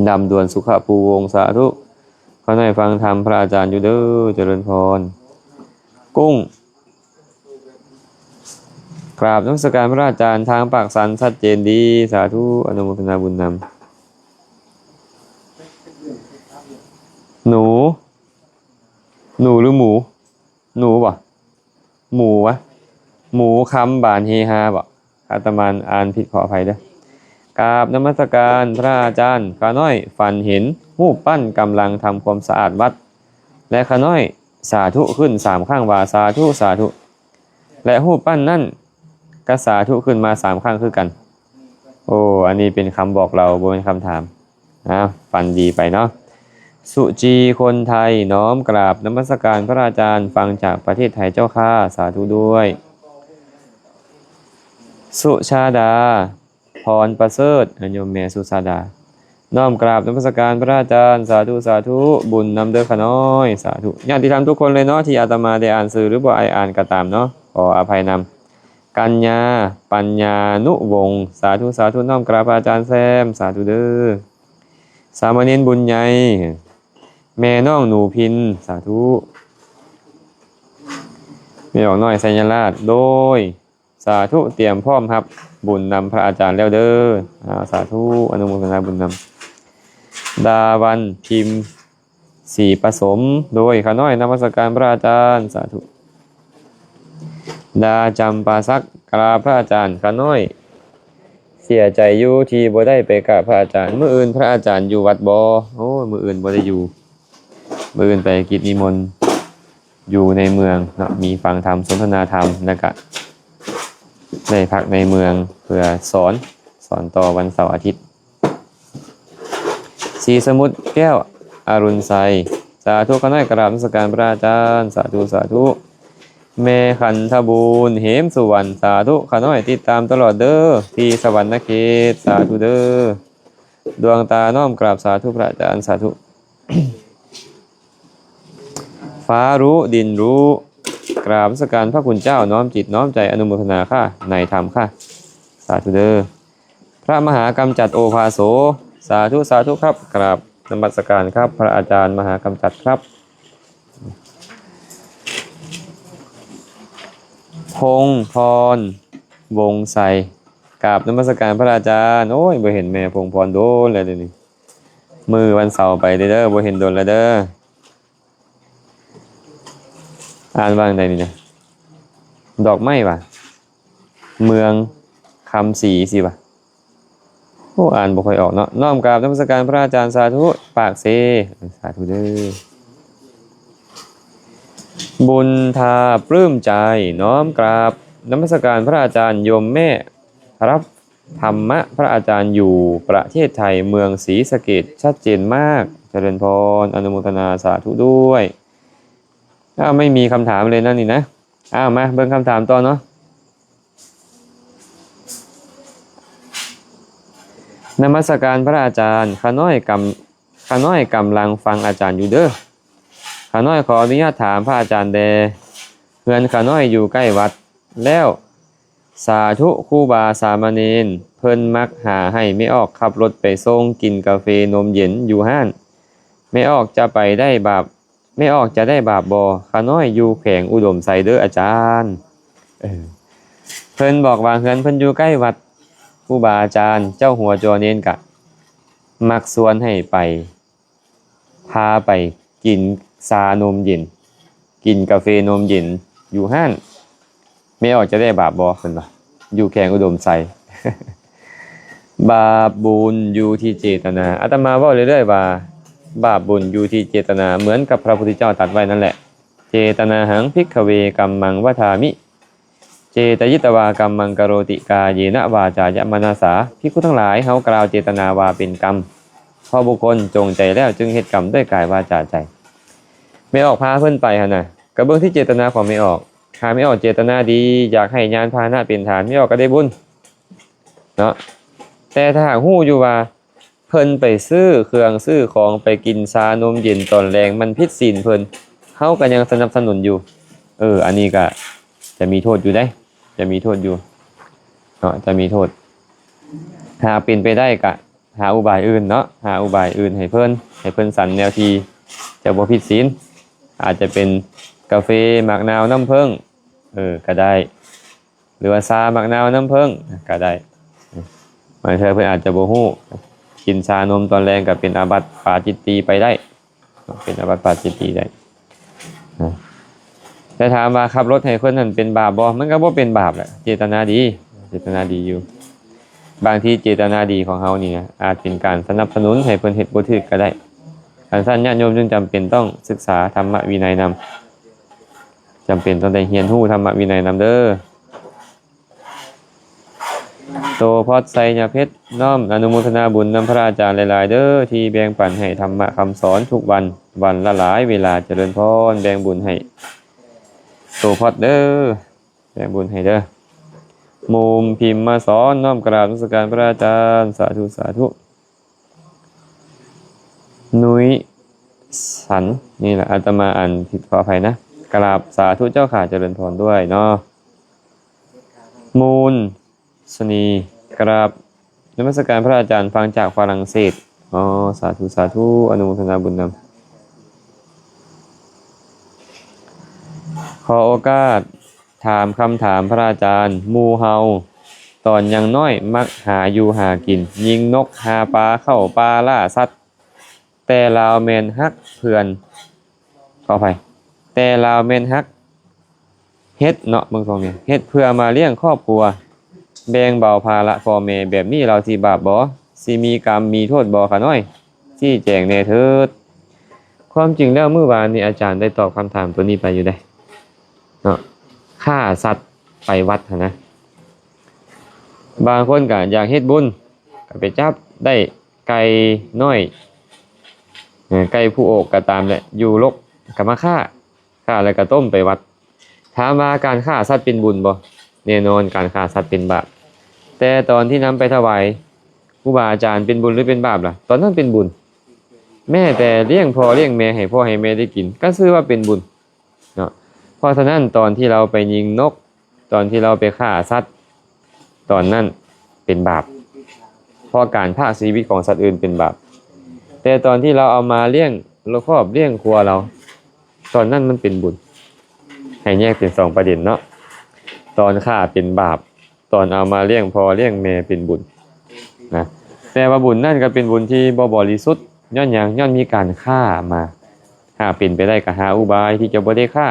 Speaker 1: ดำดวนสุขภูวงสาธุขอให้ฟังธรรมพระอาจารย์อยู่เด้อเจริญพรกุ้งกราบนมัสการพระอาจารย์ทางปากสันชัดเจนดีสาธุอนุโมทนาบุญนำหนูหรือหมูหนูบ่หมูวะหมูคำบานเฮฮาบ่อาตมาอ่านผิดขออภัยเด้อกราบนมัสการพระอาจารย์ข้าน้อยฝันเห็นรูปปั้นกำลังทำความสะอาดวัดและข้าน้อยสาธุขึ้น3ครั้งว่าสาธุสาธุและรูปปั้นนั่นก็สาธุขึ้นมา3ครั้งคือกันโอ้อันนี้เป็นคำบอกเราบ่เป็นคำถามฝันดีไปเนาะสุจีคนไทยน้อมกราบนมัสการพระอาจารย์ฟังจากประเทศไทยเจ้าค่ะสาธุด้วยสุชาดาพรประเสริฐโยมแม่สุชาดาน้อมกราบนมัสการพระอาจารย์สาธุสาธุบุญนำเด้อขน้อยสาธุญาติธรรมทุกคนเลยเนาะที่อาตมาได้อ่านสื่อหรือบ่อ่านก็ตามเนาะขออภัยนำกัญญาปัญญานุวงศ์สาธุสาธุน้อมกราบอาจารย์แซมสาธุเด้อสามเณรบุญใหญ่แม่น้องหนูพินสาธุแม่ออกน้อยไสยราชโดยสาธุเตรียมพร้อมครับบุญนำพระอาจารย์แล้วเด้อสาธุอนุโมทนาบุญนำดาวันพิมพ์สีผสมโดยข้าน้อยนมัสการพระอาจารย์สาธุดาจำปาสักกราบพระอาจารย์ข้าน้อยเสียใจอยู่ที่บ่ได้ไปกราบพระอาจารย์มื้ออื่นพระอาจารย์อยู่วัดบ่โอ้มื้ออื่นบ่ได้อยู่มื้ออื่นไปกิจนิมนต์อยู่ในเมืองเนาะมีฟังธรรมสนทนาธรรมแล้วก็ได้พักในเมืองเพื่อสอนต่อวันเสาร์อาทิตย์ศรีสมุทรแก้วอรุณไสยสาธุข้าน้อยกราบนมัสการพระอาจารย์สาธุสาธุแม่ขันธบูรณ์เหมสุวรรณสาธุข้าน้อยติดตามตลอดเด้อที่สวรรณเขตสาธุเด้อดวงตาน้อมกราบสาธุพระอาจารย์สาธุ ฟ้ารู้ดินรู้กราบนมัสการพระคุณเจ้าน้อมจิตน้อมใจอนุโมทนาค่ะในธรรมค่ะสาธุเด้อพระมหากำจัดโอภาโสสาธุสาธุครับกราบนมัสการครับพระอาจารย์มหากำจัดครับพงพรวงไสกราบนมัสการพระอาจารย์โอ้ยบ่เห็นแม่พงพรโดนแล้วเดี๋ยวนี้มือวันเสาร์ไปเด้อบ่เห็นโดนแล้วเด้ออ่านว่าจังไดนี่นะดอกไม้ว่ะเมืองคำศรีสิว่ะโอ้อ่านบ่ค่อยออกเนาะน้อมกราบนมัสการพระอาจารย์สาธุปากเซสาธุเด้อบุญทาปลื้มใจน้อมกราบนมัสการพระอาจารย์โยมแม่รับ ธรรมะพระอาจารย์อยู่ประเทศไทยเมืองศรีสะเกษชัดเจนมากเจริญพรอนุโมทนาสาธุด้วยไม่มีคำถามเลยนั่นนี่นะมาเบิ่งคำถามต่อเนาะนมัสการพระอาจารย์ข้าน้อยกำลังฟังอาจารย์อยู่เด้อข้าน้อยขออนุญาตถามพระอาจารย์เพื่อนข้าน้อยอยู่ใกล้วัดแล้วสาธุครูบาสามเณรเพิ่นมักหาให้ไม่ออกขับรถไปส่งกินกาแฟนมเย็นอยู่ห้านไม่ออกจะได้บาปบ่ข้าน้อยอยู่แขวงอุดมไซเด้ออาจารย์เพิ่นบอกว่าเฮือนเพิ่นอยู่ใกล้วัดครูบาอาจารย์เจ้าหัวโจเนนกะมักชวนให้ไปพาไปกินชานมเย็นกินกาแฟนมเย็นอยู่ห้านไม่ออกจะได้บาปบ่เพิ่นว่าอยู่แขวงอุดมไซ บาปบุญอยู่ที่เจตนาอาตมาเว้าเรื่อยๆว่าบาปบุญอยู่ที่เจตนาเหมือนกับพระพุทธเจ้าตรัสไว้นั่นแหละเจตนาหังภิกขเวกัมมังวทามิเจตยิตวากัมมังกโรติกาเยนะวาจายมนาสาภิกขุทั้งหลายเฮากล่าวเจตนาวาเป็นกรรมพอบุคคลจงใจแล้วจึงเฮ็ดกรรมด้วยกายวาจาใจไม่ออกพาเพิ่นไปหั่นน่ะก็เบิ่งที่เจตนาของไม่ออกหาไม่ออกเจตนาดีอยากให้ญาณพาหนะเป็นฐานไม่ออกก็ได้บุญเนาะแต่ถ้าหากฮู้อยู่ว่าเพิ่นไปซื้อเครื่องซื้อของไปกินชานมเย็นตอนแรงมันผิดศีลเพิ่นเฮาก็ยังสนับสนุนอยู่อันนี้ก็จะมีโทษอยู่ได้จะมีโทษอยู่เนาะจะมีโทษหาเป็นไปได้ก็หาอุบายอื่นเนาะหาอุบายอื่นให้เพิ่นสันแนวทีจะบ่ผิดศีลอาจจะเป็นกาแฟหมักนาวน้ำผึ้งก็ได้หรือว่าชาหมักนาวน้ำผึ้งก็ได้บางเทื่อเพิ่นอาจจะบ่ฮู้กินชานมตอนแรงก็เป็นอาบัติปาจิตตีไปได้เป็นอาบัติปาจิตตีได้แต่ถามว่าขับรถให้คนนั้นเป็นบาปบ่มันก็บ่เป็นบาปแหละเจตนาดีอยู่บางทีเจตนาดีของเฮานี่นะอาจเป็นการสนับสนุนให้เพิ่นเฮ็ดบ่ถูกก็ได้ท่านญาติโยมจึงจำเป็นต้องศึกษาธรรมวินัยนำจำเป็นต้องได้เรียนรู้ธรรมวินัยนำเด้อโตพอดไซญาเพชรน้อมอนุโมทนาบุญนำพระอาจารย์หลายๆเด้อที่แบ่งปันให้ธรรมะคำสอนทุกวันละหลายเวลาเจริญพรแบ่งบุญให้โตพอดเด้อแบ่งบุญให้เด้อมุมพิมพ์มาสอนน้อมกราบนมัสการพระอาจารย์สาธุนุ้ยสันนี่แหละอาตมาอ่านผิดขออภัยนะกราบสาธุเจ้าข่าเจริญพรด้วยเนาะมูลสนีกราบนมัสการพระอาจารย์ฟังจากฝรั่งเศสสาธุอนุโมทนาบุญนำขอโอกาสถามคำถามพระอาจารย์หมู่เฮาตอนยังน้อยมักหาอยู่หากินยิงนกหาปลาเข้าปลาล่าสัตว์แต่ลาวแม่นฮักเพื่อนขออภัยแต่ลาวแม่นฮักเฮ็ดเนาะเบิ่งตรงนี้เฮ็ดเพื่อมาเลี้ยงครอบครัวแบ่งเบาภาระพ่อแม่แบบนี้เราสิบาปบ่สิมีกรรมมีโทษบ่คะน้อยชี้แจงแน่เถิดความจริงแล้วเมื่อวานนี้อาจารย์ได้ตอบคำถามตัวนี้ไปอยู่ได้เนาะฆ่าสัตว์ไปวัดนะบางคนก็อยากเฮ็ดบุญก็ไปจับได้ไก่น้อยไก่ผู้โอกก็ตามแหละอยู่รกก็มาฆ่าแล้วก็ต้มไปวัดถามว่าการฆ่าสัตว์เป็นบุญบ่แน่นอนการฆ่าสัตว์เป็นบาปแต่ตอนที่นำไปถวายครูบาอาจารย์เป็นบุญหรือเป็นบาปล่ะตอนนั้นเป็นบุญแม่แต่เลี้ยงพ่อเลี้ยงแม่ให้พ่อให้แม่ได้กินก็ชื่อว่าเป็นบุญเนาะเพราะฉะนั้นตอนที่เราไปยิงนกตอนที่เราไปฆ่าสัตว์ตอนนั้นเป็นบาปเพราะการฆ่าชีวิตของสัตว์อื่นเป็นบาปแต่ตอนที่เราเอามาเลี้ยงครอบเลี้ยงครัวเราตอนนั้นมันเป็นบุญให้แยกเป็นสองประเด็นเนาะตอนฆ่าเป็นบาปตอนเอามาเลี้ยงพ่อเลี้ยงแม่เป็นบุญนะแต่ว่าบุญนั่นก็เป็นบุญที่บ่บริสุทธิ์ย้อนมีการฆ่ามาหาเป็นไปได้ก็หาอุบายที่จะบ่ได้ฆ่า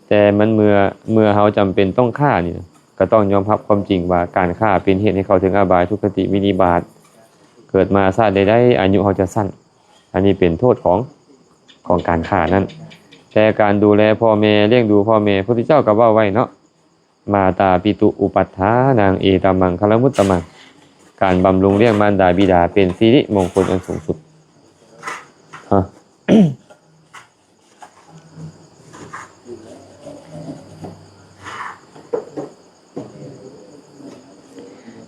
Speaker 1: แต่มันเมื่อเฮาจำเป็นต้องฆ่านี่ก็ต้องยอมรับความจริงว่าการฆ่าเป็นเหตุให้เขาถึงอบายทุกขติวินิบาตเกิดมาชาติใดๆอายุเขาจะสั้นอันนี้เป็นโทษของการฆ่านั้นแต่การดูแลพ่อแม่เลี้ยงดูพ่อแม่พระพุทธเจ้าก็ว่าไว้เนาะมาตาปิตุอุปัฏฐานางเอตมังคลมุตตมัง การบำรุงเลี้ยงมารดาบิดาเป็นสิริมงคลอันสูงสุดฮะ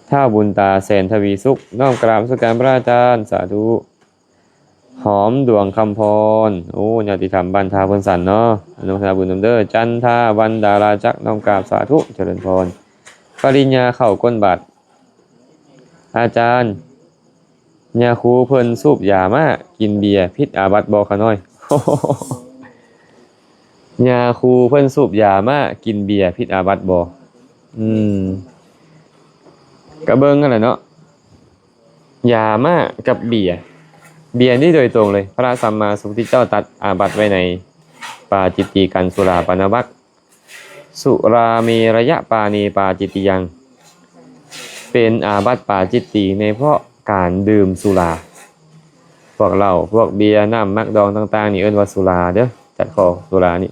Speaker 1: ถ้าบุญตาแสนทวีสุขน้อมกราบสักการพระอาจารย์สาธุหอมดวงคำพรโอ้ญาติธรรมบ้านทาพนสันเนาะอนุโมทนาบุญนำเด้อจันทาวันดาราจักน้อมกราบสาธุเจริญพรปริญญาเข้าก้นบาทอาจารย์ยาคูเพิ่นสูบยามากินเบียร์พิษอาบัติบ่ขะน้อย ยาคูเพิ่นสูบยามากินเบียร์พิษอาบัติบ่กระเบิงกันแหละเนาะยามากับเบียร์นี่โดยตรงเลยพระสัมมาสัมพุทธเจ้าตัดอาบัติไว้ในปาจิตติกันสุราปานาวัคสุราเมระยะปานีปาจิตติยังเป็นอาบัติปาจิตติในเพราะการดื่มสุราพวกเหล้าพวกเบียร์น้ำมักดองต่างๆนี่เอิ้นว่าสุราเด้อจัดคอสุรานี่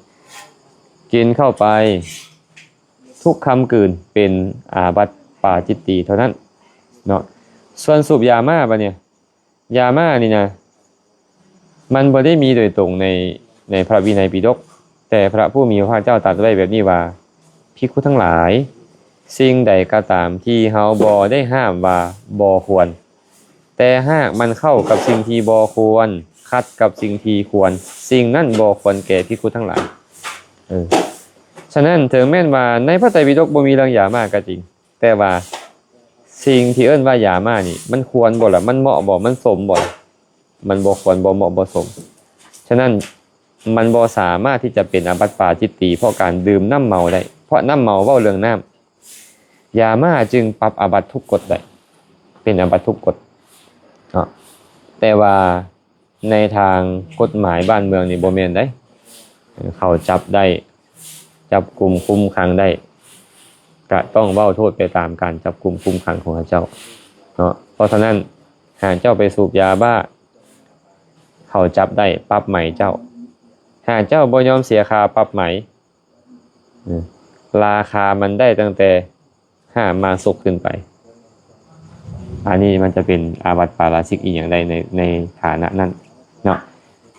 Speaker 1: กินเข้าไปทุกคำกลืนเป็นอาบัติปาจิตติเท่านั้นเนาะส่วนสูบยาม่าปะเนี่ยยาม่านี่นะมันบ่ได้มีโดยตรงในพระวินัยปิฎกแต่พระผู้มีพระเจ้าตรัสไว้แบบนี้ว่าภิกขุทั้งหลายสิ่งใดก็ตามที่เฮาบ่ได้ห้ามว่าบ่ควรแต่หากมันเข้ากับสิ่งที่บ่ควรขัดกับสิ่งที่ควรสิ่งนั้นบ่ควรแก่ภิกขุทั้งหลายฉะนั้นถึงแม้นว่าในพระไตรปิฎกบ่มีเรื่องยาม่าก็จริงแต่ว่าสิ่งที่เอิ้นว่ายาม่านี่มันควรบ่ล่ะมันเหมาะบ่มันสมบ่มันบ่ควรบ่เหมาะบ่สมฉะนั้นมันบ่สามารถที่จะเป็นอาบัติปาจิตติเพราะการดื่มน้ำเมาได้เพราะน้ำเมาเว้าเรื่องน้ำยาม่าจึงปรับอาบัติทุกกฎได้เป็นอาบัติทุกกฎแต่ว่าในทางกฎหมายบ้านเมืองนี่บ่แม่นได้เขาจับได้จับกุมคุมขังได้ก็ต้องเว้าโทษไปตามการจับกุมคุมขังของเจ้าเนาะเพราะฉะนั้นหากเจ้าไปสูบยาบ้าเขาจับได้ปรับใหม่เจ้าหากเจ้าบ่ยอมเสียค่าปรับใหม่ราคามันได้ตั้งแต่5 มาสุกขึ้นไปอันนี้มันจะเป็นอาบัติปาราชิกอีกอย่างใดในฐานะนั้นเนาะ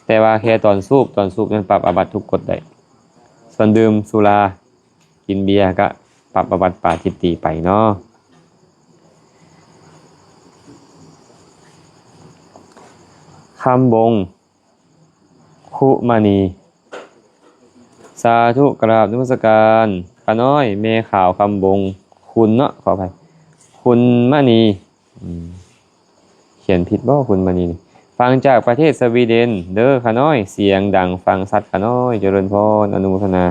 Speaker 1: แต่ว่าแค่ตอนสูบนั้นปรับอาบัติทุกกฎได้ส่วนดื่มสุรากินเบียร์ก็ปรับอาบัติปาจิตติไปเนาะคำบงคุมณีสาธุกราบนมัสการป้าน้อยเมข่าวคำบงคุณเนาะขออภัยคุณมณีเขียนผิดบ่คุณมณีฟังจากประเทศสวีเดนเด้อขาน้อยเสียงดังฟังสัตว์ขาน้อยเจริญพรอนุโมทนา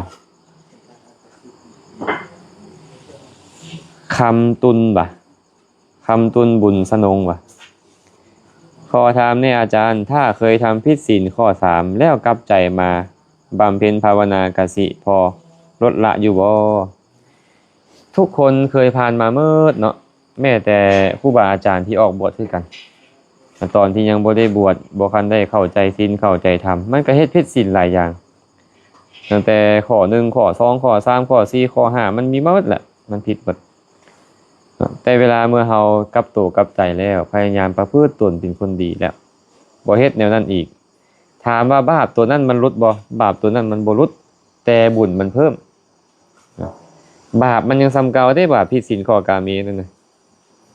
Speaker 1: คำตุนบ่ะคำตุนบุญสนงบ่ะขอถามเนี่ยอาจารย์ถ้าเคยทำผิดศีลข้อ3แล้วกลับใจมาบำเพ็ญภาวนากสิพอลดละอยู่บ่ทุกคนเคยผ่านมาเมื่อเนาะแม้แต่ครูบาอาจารย์ที่ออกบวชคือกันตอนที่ยังบ่ได้บวชบ่คันได้เข้าใจศีลเข้าใจธรรมมันก็เฮ็ดผิดศีลหลายอย่างตั้งแต่ข้อ1ข้อ2ข้อ3ข้อ4ข้อ5มันมีมาหมดแหละมันผิดหมดแต่เวลาเมื่อเฮากลับตัวกลับใจแล้วพยายามประพฤติตนเป็นคนดีแล้วบ่เฮ็ดแนวนั้นอีกถามว่าบาปตัวนั้นมันลดบ่บาปตัวนั้นมันบ่ลดแต่บุญมันเพิ่มบาปมันยังซ้ำเก่าได้บาปผิดศีลข้อกาเมนั่นน่ะ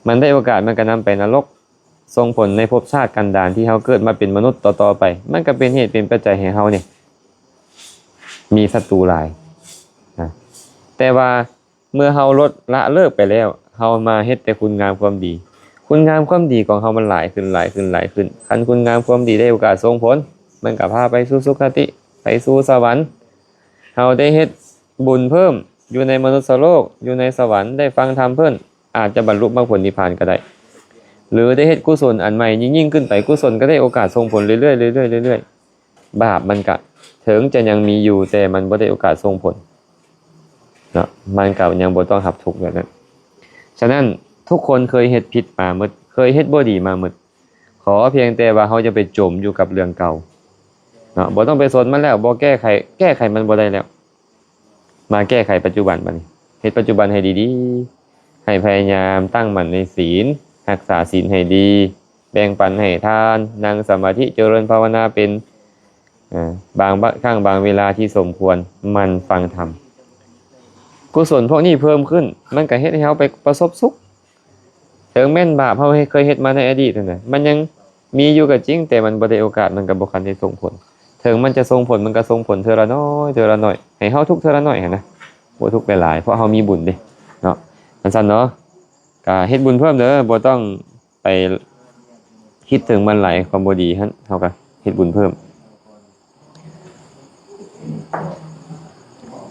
Speaker 1: มันได้โอกาสมันก็นำไปนรกส่งผลในภพชาติกันดารที่เฮาเกิดมาเป็นมนุษย์ต่อๆไปมันก็เป็นเหตุเป็นปัจจัยให้เฮาเนี่ยมีศัตรูหลายนะแต่ว่าเมื่อเฮาลดละเลิกไปแล้วเฮามาเฮ็ดแต่คุณงามความดีคุณงามความดีของเฮามันหลายขึ้นคันคุณงามความดีได้โอกาสส่งผลมันก็พาไปสู่สุคติไปสู่สวรรค์เฮาได้เฮ็ดบุญเพิ่มอยู่ในมนุษย์โลกอยู่ในสวรรค์ได้ฟังธรรมเพิ่นอาจจะบรรลุมรรคผลนิพพานก็ได้หรือได้เฮ็ดกุศลอันใหม่ยิ่งขึ้นไปกุศลก็ได้โอกาสส่งผลเรื่อยๆบาปมันก็ถึงจะยังมีอยู่แต่มันบ่ได้โอกาสส่งผลเนาะมันก็ยังบ่ต้องรับทุกข์แบบนั้นฉะนั้นทุกคนเคยเฮ็ดผิดมาหมดเคยเฮ็ดบ่ดีมาหมดขอเพียงแต่ว่าเฮาจะไปจมอยู่กับเรื่องเก่าเนาะบ่ต้องไปสนมันแล้วบ่แก้ไขมันบ่ได้แล้วมาแก้ไขปัจจุบันบัดนี้เฮ็ดปัจจุบันให้ดีๆให้พยายามตั้งมั่นในศีล รักษาศีลให้ดีแบ่งปันให้ทานนั่งสมาธิเจริญภาวนาเป็นบางครั้งบางเวลาที่สมควรมันฟังธรรมกุศลพวกนี้เพิ่มขึ้นมันก็เฮ็ดให้เฮาไปประสบสุขถึงแม่นบาปเฮาเคยเฮ็ดมาในอดีตนั่นน่ะมันยังมีอยู่ก็จริงแต่มันบ่ได้โอกาสมันก็บ่คันได้ส่งผลถึงมันจะส่งผลมันก็ส่งผลเทื่อละน้อยเทื่อละน้อยให้เฮาทุกข์เทื่อละน้อยหั่นนะบ่ทุกข์หลายๆเพราะเฮามีบุญเด้เนาะซั่นๆเนาะก็เฮ็ดบุญเพิ่มเด้อบ่ต้องไปคิดถึงมันหลายความบ่ดีหั่นเฮาก็เฮ็ดบุญเพิ่ม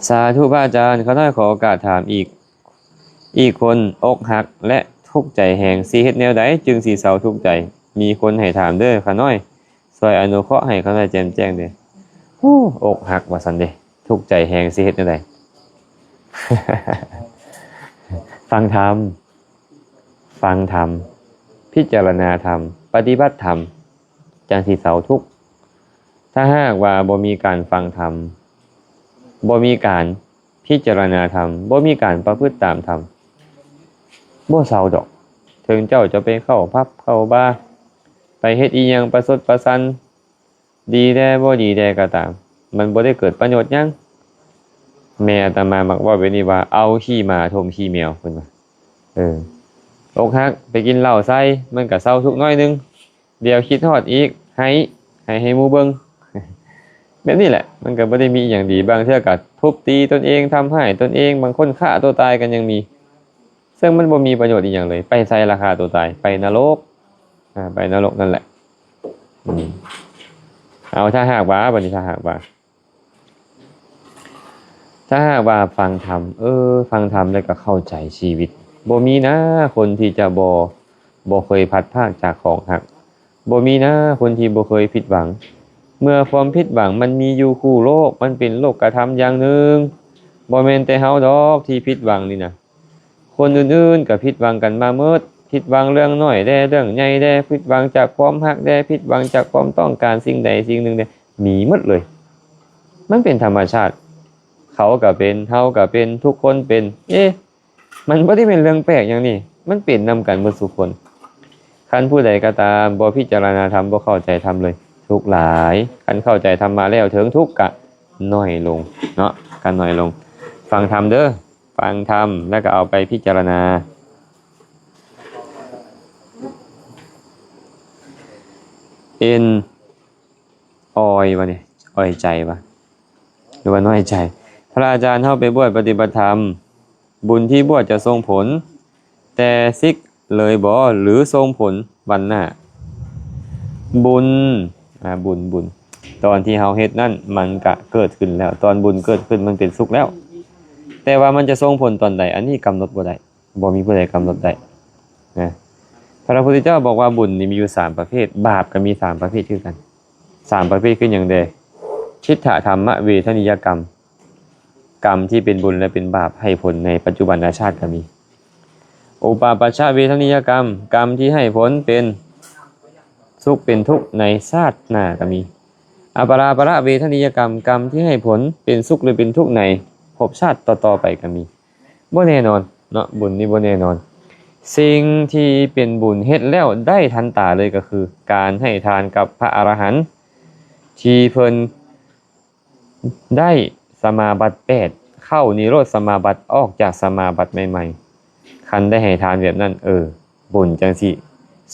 Speaker 1: สาธุพระอาจารย์เขาได้ขอโอกาสถามอีกคนอกหักและทุกข์ใจแหงสิเฮ็ดแนวใดจึงสิเศร้าทุกข์ใจมีคนให้ถามเด้อขาน้อยซอยอนุเคราะห์ให้เขาได้แจ่มแจ้งเด้ออกหักว่าซั่นเด้ทุกข์ใจแหงสิเฮ็ดแนวใด ฟังธรรมพิจารณาธรรมปฏิบัติธรรมจังสิเศร้าทุกข์ถ้าหากว่าบ่มีการฟังธรรมบ่มีการพิจารณาธรรมบ่มีการประพฤติตามธรรมบ่เศร้าดอกถึงเจ้าจะไปเข้าพับเข้าบาร์ไปเฮ็ดอีหยังประสดประสันดีแด่บ่ดีแด่ก็ตามมันบ่ได้เกิดประโยชน์หยังแม่อาตมามักว่าไว้นี่ว่าเอาขี้หมาทมขี้แมวเพิ่นว่าอกหักไปกินเหล้าใส่มันก็เศร้าทุกน้อยนึงเดี๋ยวคิดฮอดอีกให้หมู่เบิ่งแบบนี้แหละมันก็บ่ได้มีอย่างดีบางเทื่อก็ทุบตีตนเองทำให้ตนเองบางคนฆ่าตัวตายกันยังมีซึ่งมันบ่มีประโยชน์อีหยังเลยไปใส่ราคาตัวตายไปนรกไปนรกนั่นแหละเอาถ้าหากว่าบัดนี้ถ้าหากว่าฟังธรรมฟังธรรมแล้วก็เข้าใจชีวิตบ่มีนะคนที่จะบ่เคยพัดพรากจากของหักบ่มีนะคนที่บ่เคยผิดหวังเมื่อความผิดหวังมันมีอยู่คู่โลกมันเป็นโลกธรรมอย่างหนึ่งบ่แม่นแต่เฮาดอกที่ผิดหวังนี่นะคนอื่นๆก็ผิดหวังกันมาหมดผิดหวังเรื่องน้อยแด่เรื่องใหญ่แด่ผิดหวังจากความรักแด่ผิดหวังจากความต้องการสิ่งใดสิ่งหนึ่งแด่มีหมดเลยมันเป็นธรรมชาติเขาก็เป็นเฮาก็เป็นทุกคนเป็นมันบ่ได้เป็นเรื่องแปลกอย่างนี้มันเป็นนำกันหมดทุกคนคันผู้ใดก็ตามบ่พิจารณาธรรมบ่เข้าใจธรรมเลยทุกข์หลายคันเข้าใจธรรมมาแล้วถึงทุกข์ก็น้อยลงเนาะกันน้อยลงฟังธรรมเด้อฟังธรรมแล้วก็เอาไปพิจารณาวะนี่อ้อยใจวะหรือว่าน้อยใจพระอาจารย์เฮาไปบวชปฏิบัติธรรมบุญที่บวชจะส่งผลแต่ซิกเลยบ่หรือส่งผลวันหน้าบุญตอนที่เฮาเฮ็ดนั่นมันก็เกิดขึ้นแล้วตอนบุญเกิดขึ้นมันเป็นสุขแล้วแต่ว่ามันจะส่งผลตอนใดอันนี้กำหนดบ่ได้บ่มีผู้ใดกำหนดได้นะพระพุทธเจ้าบอกว่าบุญนี่มีอยู่3ประเภทบาปก็มี3ประเภทคือกัน3ประเภทคือหยังใดชิฏฐธรรมเวทนิยกรรมกรรมที่เป็นบุญและเป็นบาปให้ผลในปัจจุบันชาติก็มีอุปาปัชชะเวทนิยกรรมกรรมที่ให้ผลเป็นสุขเป็นทุกข์ในชาติหน้าก็มีอปราประเวทนิยกรรมกรรมที่ให้ผลเป็นสุขหรือเป็นทุกข์ในภพชาติต่อๆไปก็มีบ่แน่นอนเนาะบุญนี่บ่แน่นอนสิ่งที่เป็นบุญเฮ็ดแล้วได้ทันตาเลยก็คือการให้ทานกับพระอรหันต์ที่เพิ่นได้สมาบัติ8เข้านิโรธสมาบัติออกจากสมาบัติใหม่ๆคันได้ให้ทานแบบนั้นบุญจังสิ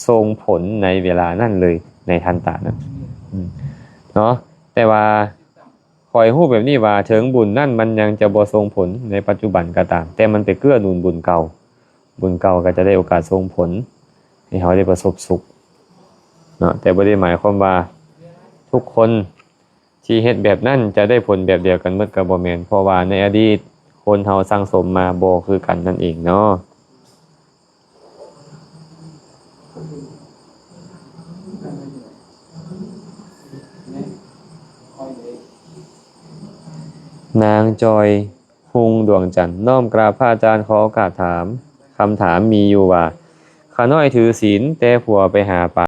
Speaker 1: ส่งผลในเวลานั้นเลยในทันตานั้นเนาะแต่ว่าคอยฮู้แบบนี้ว่าถึงบุญนั่นมันยังจะบ่ส่งผลในปัจจุบันก็ตามแต่มันไปเกื้อหนุนบุญเก่าก็จะได้โอกาสส่งผลให้เขาได้ประสบสุขเนาะแต่บ่ได้หมายความว่าทุกคนที่เฮ็ดแบบนั้นจะได้ผลแบบเดียวกันหมดก็บ่แม่นเพราะว่าในอดีตคนเฮาสั่งสมมาบ่คือกันนั่นเองเนาะนางจอยหุงดวงจันทร์น้อมกราบพระอาจารย์ขอโอกาสถามคำถามมีอยู่ว่าข้าน้อยถือศีลแต่ผัวไปหาปลา